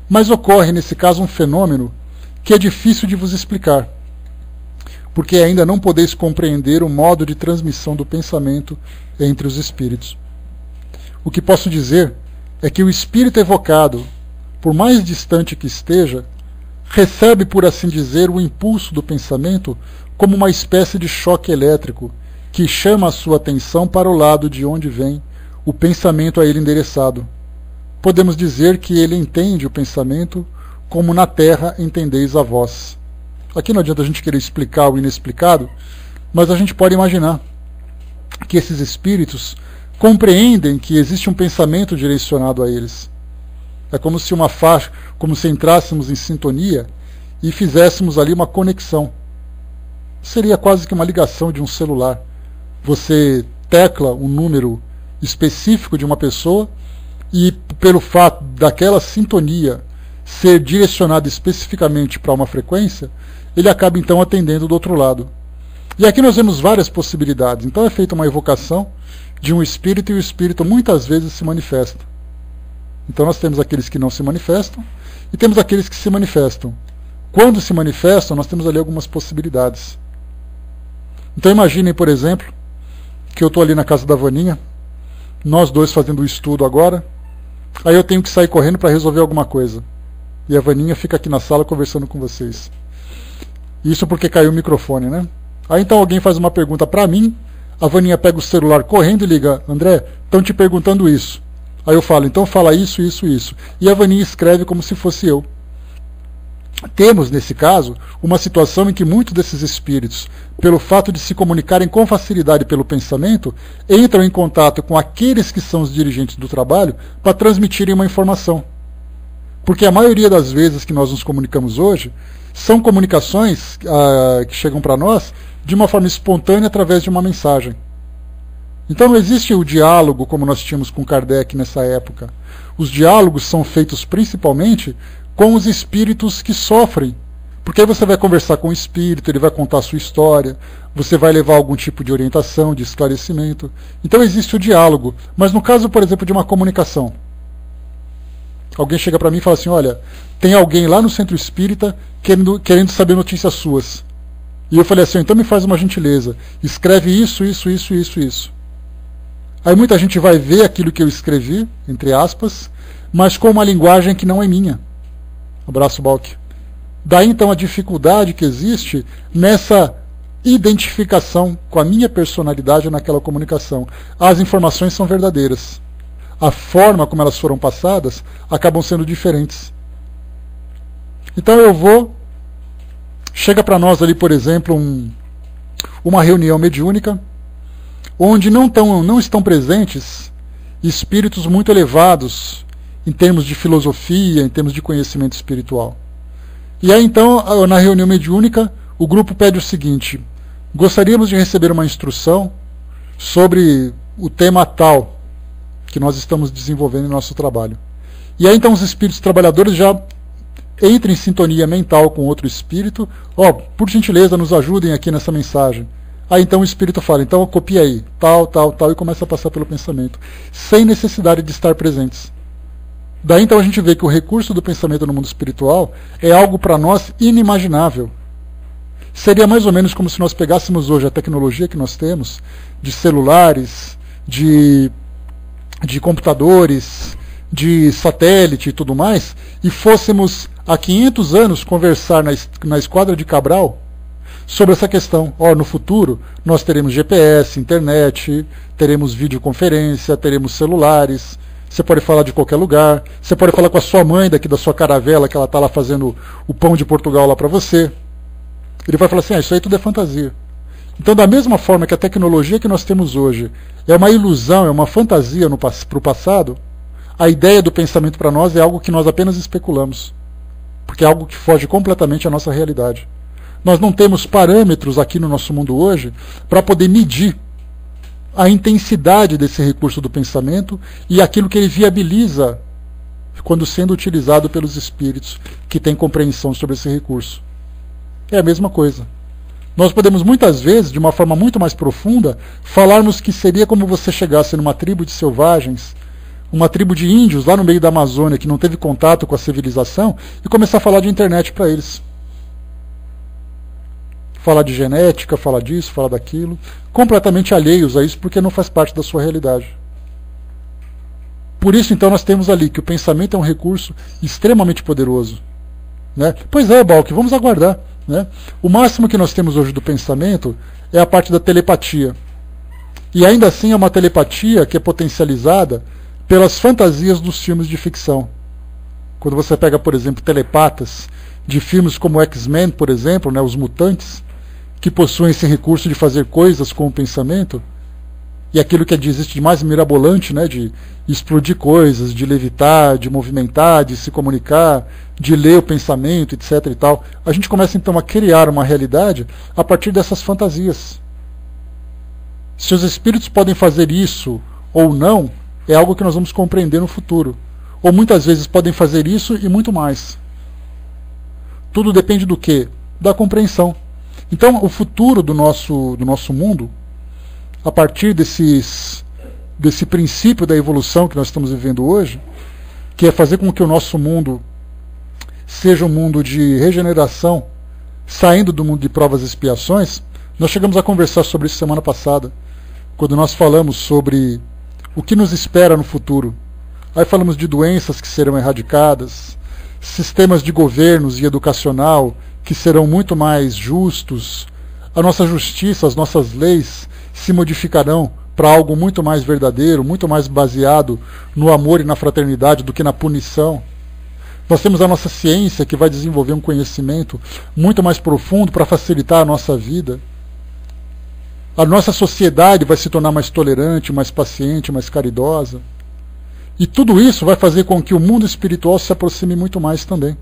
Mas ocorre nesse caso um fenômeno que é difícil de vos explicar, porque ainda não podeis compreender o modo de transmissão do pensamento entre os espíritos. O que posso dizer é que o espírito evocado, por mais distante que esteja, recebe, por assim dizer, o impulso do pensamento como uma espécie de choque elétrico que chama a sua atenção para o lado de onde vem o pensamento a ele endereçado. Podemos dizer que ele entende o pensamento como na terra entendeis a vós. Aqui não adianta a gente querer explicar o inexplicado, mas a gente pode imaginar que esses espíritos compreendem que existe um pensamento direcionado a eles. É como se uma faixa, como se entrássemos em sintonia e fizéssemos ali uma conexão. Seria quase que uma ligação de um celular. Você tecla um número específico de uma pessoa e, pelo fato daquela sintonia ser direcionada especificamente para uma frequência, ele acaba então atendendo do outro lado. E aqui nós vemos várias possibilidades. Então é feita uma evocação de um espírito e o espírito muitas vezes se manifesta. Então nós temos aqueles que não se manifestam e temos aqueles que se manifestam. Quando se manifestam, nós temos ali algumas possibilidades. Então imaginem, por exemplo, que eu estou ali na casa da Vaninha, nós dois fazendo o estudo agora, aí eu tenho que sair correndo para resolver alguma coisa. E a Vaninha fica aqui na sala conversando com vocês. Isso porque caiu o microfone, né? Aí então alguém faz uma pergunta para mim, a Vaninha pega o celular correndo e liga: André, estão te perguntando isso. Aí eu falo: então fala isso, isso, isso. E a Vaninha escreve como se fosse eu. Temos, nesse caso, uma situação em que muitos desses espíritos, pelo fato de se comunicarem com facilidade pelo pensamento, entram em contato com aqueles que são os dirigentes do trabalho para transmitirem uma informação. Porque a maioria das vezes que nós nos comunicamos hoje são comunicações que chegam para nós de uma forma espontânea através de uma mensagem. Então não existe o diálogo como nós tínhamos com Kardec nessa época. Os diálogos são feitos principalmente com os espíritos que sofrem. Porque aí você vai conversar com o espírito, ele vai contar a sua história, você vai levar algum tipo de orientação, de esclarecimento. Então existe o diálogo. Mas no caso, por exemplo, de uma comunicação, alguém chega para mim e fala assim: olha, tem alguém lá no centro espírita querendo saber notícias suas. E eu falei assim: então me faz uma gentileza, escreve isso, isso, isso, isso, isso. Aí muita gente vai ver aquilo que eu escrevi, entre aspas, mas com uma linguagem que não é minha. Abraço, Balk. Daí então a dificuldade que existe nessa identificação com a minha personalidade naquela comunicação. As informações são verdadeiras. A forma como elas foram passadas acabam sendo diferentes. Então eu vou... Chega para nós ali, por exemplo, uma reunião mediúnica, onde não estão presentes espíritos muito elevados em termos de filosofia, em termos de conhecimento espiritual. E aí então, na reunião mediúnica, o grupo pede o seguinte: gostaríamos de receber uma instrução sobre o tema tal que nós estamos desenvolvendo em nosso trabalho. E aí então os espíritos trabalhadores já entram em sintonia mental com outro espírito: por gentileza, nos ajudem aqui nessa mensagem. Aí então o espírito fala: então copia aí, tal, tal, tal, e começa a passar pelo pensamento, sem necessidade de estar presentes. Daí então a gente vê que o recurso do pensamento no mundo espiritual é algo para nós inimaginável. Seria mais ou menos como se nós pegássemos hoje a tecnologia que nós temos, de celulares, de computadores, de satélite e tudo mais, e fôssemos há 500 anos, conversar na Esquadra de Cabral sobre essa questão. No futuro nós teremos GPS, internet, teremos videoconferência, teremos celulares, você pode falar de qualquer lugar, você pode falar com a sua mãe daqui da sua caravela, que ela está lá fazendo o pão de Portugal lá para você. Ele vai falar assim, isso aí tudo é fantasia. Então, da mesma forma que a tecnologia que nós temos hoje é uma ilusão, é uma fantasia para o passado, a ideia do pensamento para nós é algo que nós apenas especulamos, porque é algo que foge completamente à nossa realidade. Nós não temos parâmetros aqui no nosso mundo hoje para poder medir a intensidade desse recurso do pensamento e aquilo que ele viabiliza quando sendo utilizado pelos espíritos que têm compreensão sobre esse recurso. É a mesma coisa. Nós podemos muitas vezes, de uma forma muito mais profunda, falarmos que seria como você chegasse numa tribo de selvagens, uma tribo de índios lá no meio da Amazônia que não teve contato com a civilização e começar a falar de internet para eles. Falar de genética, falar disso, falar daquilo, completamente alheios a isso porque não faz parte da sua realidade. Por isso, então, nós temos ali que o pensamento é um recurso extremamente poderoso. Né? Pois é, Balk, vamos aguardar. Né? O máximo que nós temos hoje do pensamento é a parte da telepatia. E ainda assim é uma telepatia que é potencializada pelas fantasias dos filmes de ficção. Quando você pega, por exemplo, telepatas de filmes como X-Men, por exemplo, né, os mutantes, que possuem esse recurso de fazer coisas com o pensamento, e aquilo que existe de mais mirabolante, né, de explodir coisas, de levitar, de movimentar, de se comunicar, de ler o pensamento, etc. e tal. A gente começa então a criar uma realidade a partir dessas fantasias. Se os espíritos podem fazer isso ou não, é algo que nós vamos compreender no futuro. Ou muitas vezes podem fazer isso e muito mais. Tudo depende do quê? Da compreensão. Então, o futuro do nosso mundo, a partir desse princípio da evolução que nós estamos vivendo hoje, que é fazer com que o nosso mundo seja um mundo de regeneração, saindo do mundo de provas e expiações, nós chegamos a conversar sobre isso semana passada, quando nós falamos sobre o que nos espera no futuro. Aí falamos de doenças que serão erradicadas, sistemas de governos e educacional que serão muito mais justos, a nossa justiça, as nossas leis se modificarão para algo muito mais verdadeiro, muito mais baseado no amor e na fraternidade do que na punição. Nós temos a nossa ciência que vai desenvolver um conhecimento muito mais profundo para facilitar a nossa vida. A nossa sociedade vai se tornar mais tolerante, mais paciente, mais caridosa. E tudo isso vai fazer com que o mundo espiritual se aproxime muito mais também.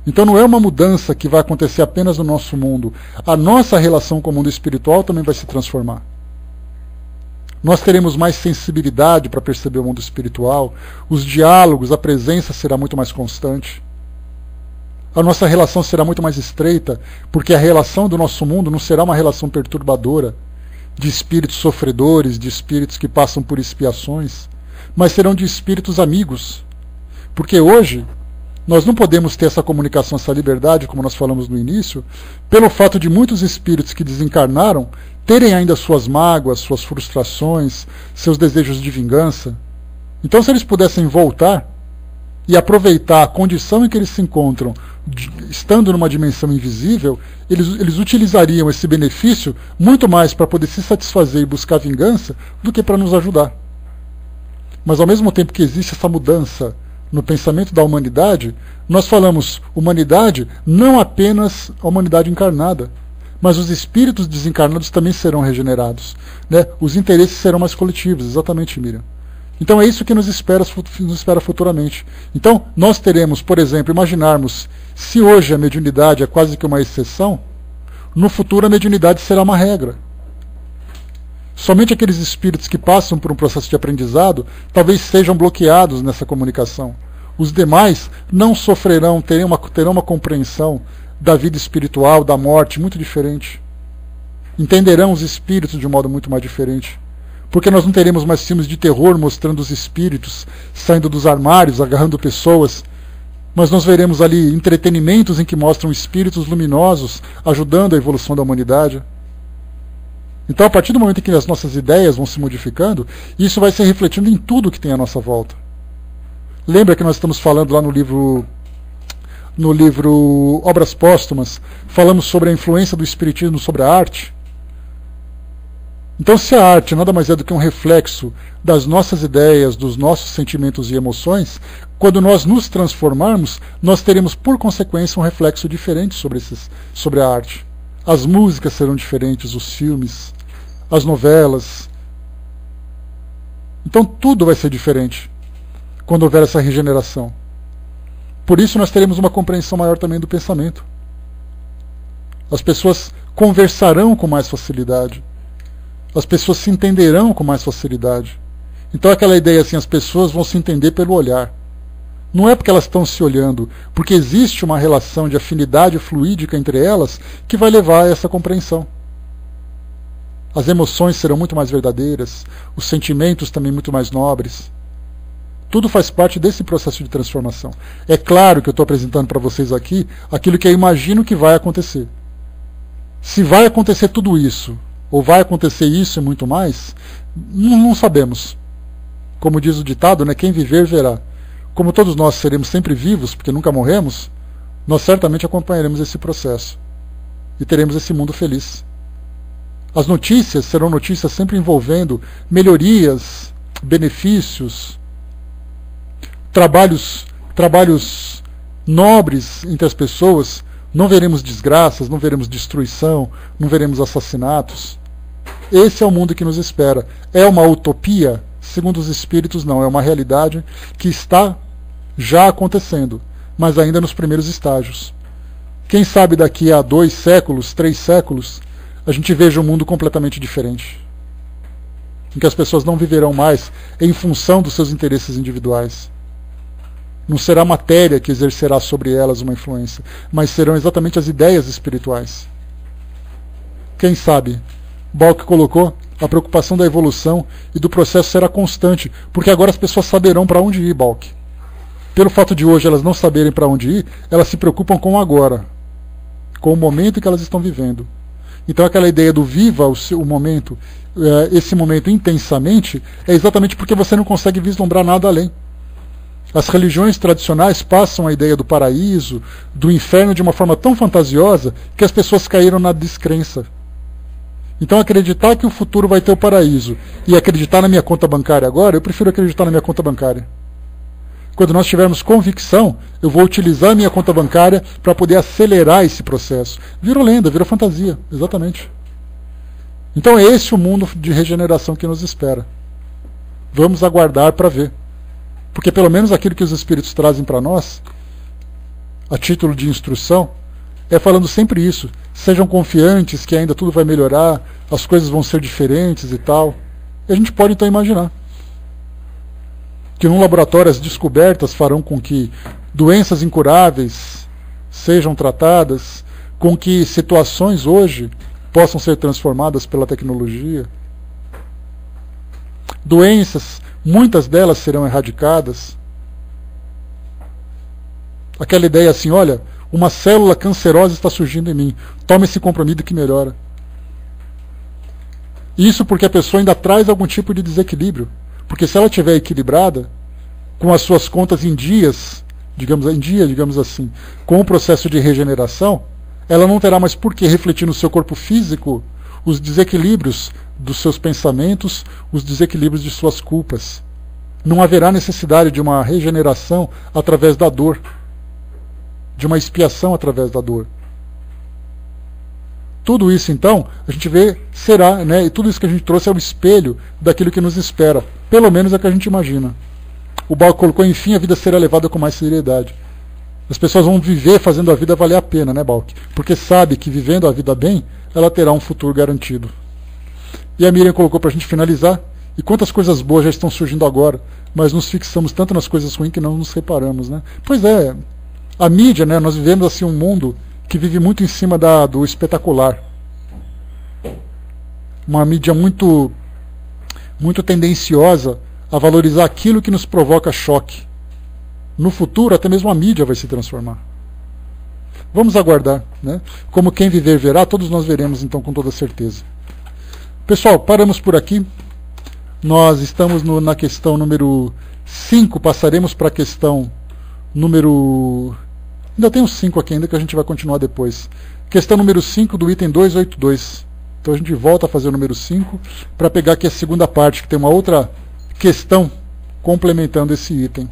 Então não é uma mudança que vai acontecer apenas no nosso mundo. A nossa relação com o mundo espiritual também vai se transformar. Nós teremos mais sensibilidade para perceber o mundo espiritual, os diálogos, a presença será muito mais constante. A nossa relação será muito mais estreita, porque a relação do nosso mundo não será uma relação perturbadora, de espíritos sofredores, de espíritos que passam por expiações, mas serão de espíritos amigos. Porque hoje nós não podemos ter essa comunicação, essa liberdade, como nós falamos no início, pelo fato de muitos espíritos que desencarnaram terem ainda suas mágoas, suas frustrações, seus desejos de vingança. Então, se eles pudessem voltar e aproveitar a condição em que eles se encontram, estando numa dimensão invisível, eles utilizariam esse benefício muito mais para poder se satisfazer e buscar vingança do que para nos ajudar. Mas ao mesmo tempo que existe essa mudança no pensamento da humanidade, nós falamos humanidade não apenas a humanidade encarnada, mas os espíritos desencarnados também serão regenerados. Né? Os interesses serão mais coletivos, exatamente, Miriam. Então é isso que nos espera futuramente. Então nós teremos, por exemplo, imaginarmos, se hoje a mediunidade é quase que uma exceção, no futuro a mediunidade será uma regra. Somente aqueles espíritos que passam por um processo de aprendizado talvez sejam bloqueados nessa comunicação. Os demais não sofrerão, terão uma compreensão da vida espiritual, da morte, muito diferente. Entenderão os espíritos de um modo muito mais diferente. Porque nós não teremos mais filmes de terror mostrando os espíritos saindo dos armários, agarrando pessoas. Mas nós veremos ali entretenimentos em que mostram espíritos luminosos ajudando a evolução da humanidade. Então, a partir do momento em que as nossas ideias vão se modificando, isso vai se refletindo em tudo que tem à nossa volta. Lembra que nós estamos falando lá no livro no livro Obras Póstumas, falamos sobre a influência do espiritismo sobre a arte. Então, se a arte nada mais é do que um reflexo das nossas ideias, dos nossos sentimentos e emoções, quando nós nos transformarmos, nós teremos, por consequência, um reflexo diferente sobre a arte. As músicas serão diferentes, os filmes, as novelas. Então, tudo vai ser diferente quando houver essa regeneração. Por isso, nós teremos uma compreensão maior também do pensamento. As pessoas conversarão com mais facilidade. As pessoas se entenderão com mais facilidade. Então aquela ideia assim, as pessoas vão se entender pelo olhar. Não é porque elas estão se olhando, porque existe uma relação de afinidade fluídica entre elas que vai levar a essa compreensão. As emoções serão muito mais verdadeiras, os sentimentos também muito mais nobres. Tudo faz parte desse processo de transformação. É claro que eu estou apresentando para vocês aqui aquilo que eu imagino que vai acontecer. Se vai acontecer tudo isso, ou vai acontecer isso e muito mais, não sabemos. Como diz o ditado, né, quem viver verá. Como todos nós seremos sempre vivos, porque nunca morremos, nós certamente acompanharemos esse processo. E teremos esse mundo feliz. As notícias serão notícias sempre envolvendo melhorias, benefícios, trabalhos nobres entre as pessoas. Não veremos desgraças, não veremos destruição, não veremos assassinatos. Esse é o mundo que nos espera. É uma utopia? Segundo os espíritos, não. É uma realidade que está já acontecendo, mas ainda nos primeiros estágios. Quem sabe daqui a 2 séculos, 3 séculos, a gente veja um mundo completamente diferente. Em que as pessoas não viverão mais em função dos seus interesses individuais. Não será a matéria que exercerá sobre elas uma influência, mas serão exatamente as ideias espirituais. Quem sabe? Balk colocou, a preocupação da evolução e do processo será constante, porque agora as pessoas saberão para onde ir, Balk. Pelo fato de hoje elas não saberem para onde ir, elas se preocupam com o agora, com o momento em que elas estão vivendo. Então aquela ideia do viva o momento, esse momento intensamente, é exatamente porque você não consegue vislumbrar nada além. As religiões tradicionais passam a ideia do paraíso, do inferno de uma forma tão fantasiosa que as pessoas caíram na descrença. Então acreditar que o futuro vai ter o paraíso e acreditar na minha conta bancária agora, eu prefiro acreditar na minha conta bancária. Quando nós tivermos convicção, eu vou utilizar a minha conta bancária para poder acelerar esse processo. Virou lenda, virou fantasia, exatamente. Então é esse o mundo de regeneração que nos espera. Vamos aguardar para ver. Porque pelo menos aquilo que os Espíritos trazem para nós, a título de instrução, é falando sempre isso. Sejam confiantes que ainda tudo vai melhorar, as coisas vão ser diferentes e tal. E a gente pode então imaginar que num laboratório as descobertas farão com que doenças incuráveis sejam tratadas, com que situações hoje possam ser transformadas pela tecnologia. Doenças, muitas delas serão erradicadas. Aquela ideia assim, olha, uma célula cancerosa está surgindo em mim, toma esse comprimido que melhora. Isso porque a pessoa ainda traz algum tipo de desequilíbrio. Porque se ela estiver equilibrada, com as suas contas em dias, digamos assim, com o processo de regeneração, ela não terá mais por que refletir no seu corpo físico os desequilíbrios dos seus pensamentos, os desequilíbrios de suas culpas. Não haverá necessidade de uma regeneração através da dor, de uma expiação através da dor. Tudo isso, então, a gente vê, será, né? E tudo isso que a gente trouxe é o espelho daquilo que nos espera. Pelo menos é o que a gente imagina. O Balk colocou, enfim, a vida será levada com mais seriedade. As pessoas vão viver fazendo a vida valer a pena, né, Balk? Porque sabe que vivendo a vida bem, ela terá um futuro garantido. E a Miriam colocou para a gente finalizar, e quantas coisas boas já estão surgindo agora, mas nos fixamos tanto nas coisas ruins que não nos reparamos, né? Pois é, a mídia, né, nós vivemos assim um mundo que vive muito em cima do espetacular. Uma mídia muito tendenciosa a valorizar aquilo que nos provoca choque. No futuro, até mesmo a mídia vai se transformar. Vamos aguardar, né? Como quem viver verá, todos nós veremos então com toda certeza. Pessoal, paramos por aqui. Nós estamos na questão número 5, passaremos para a questão número Ainda tem uns 5 aqui ainda que a gente vai continuar depois. Questão número 5 do item 282. Então a gente volta a fazer o número 5 para pegar aqui a segunda parte, que tem uma outra questão complementando esse item.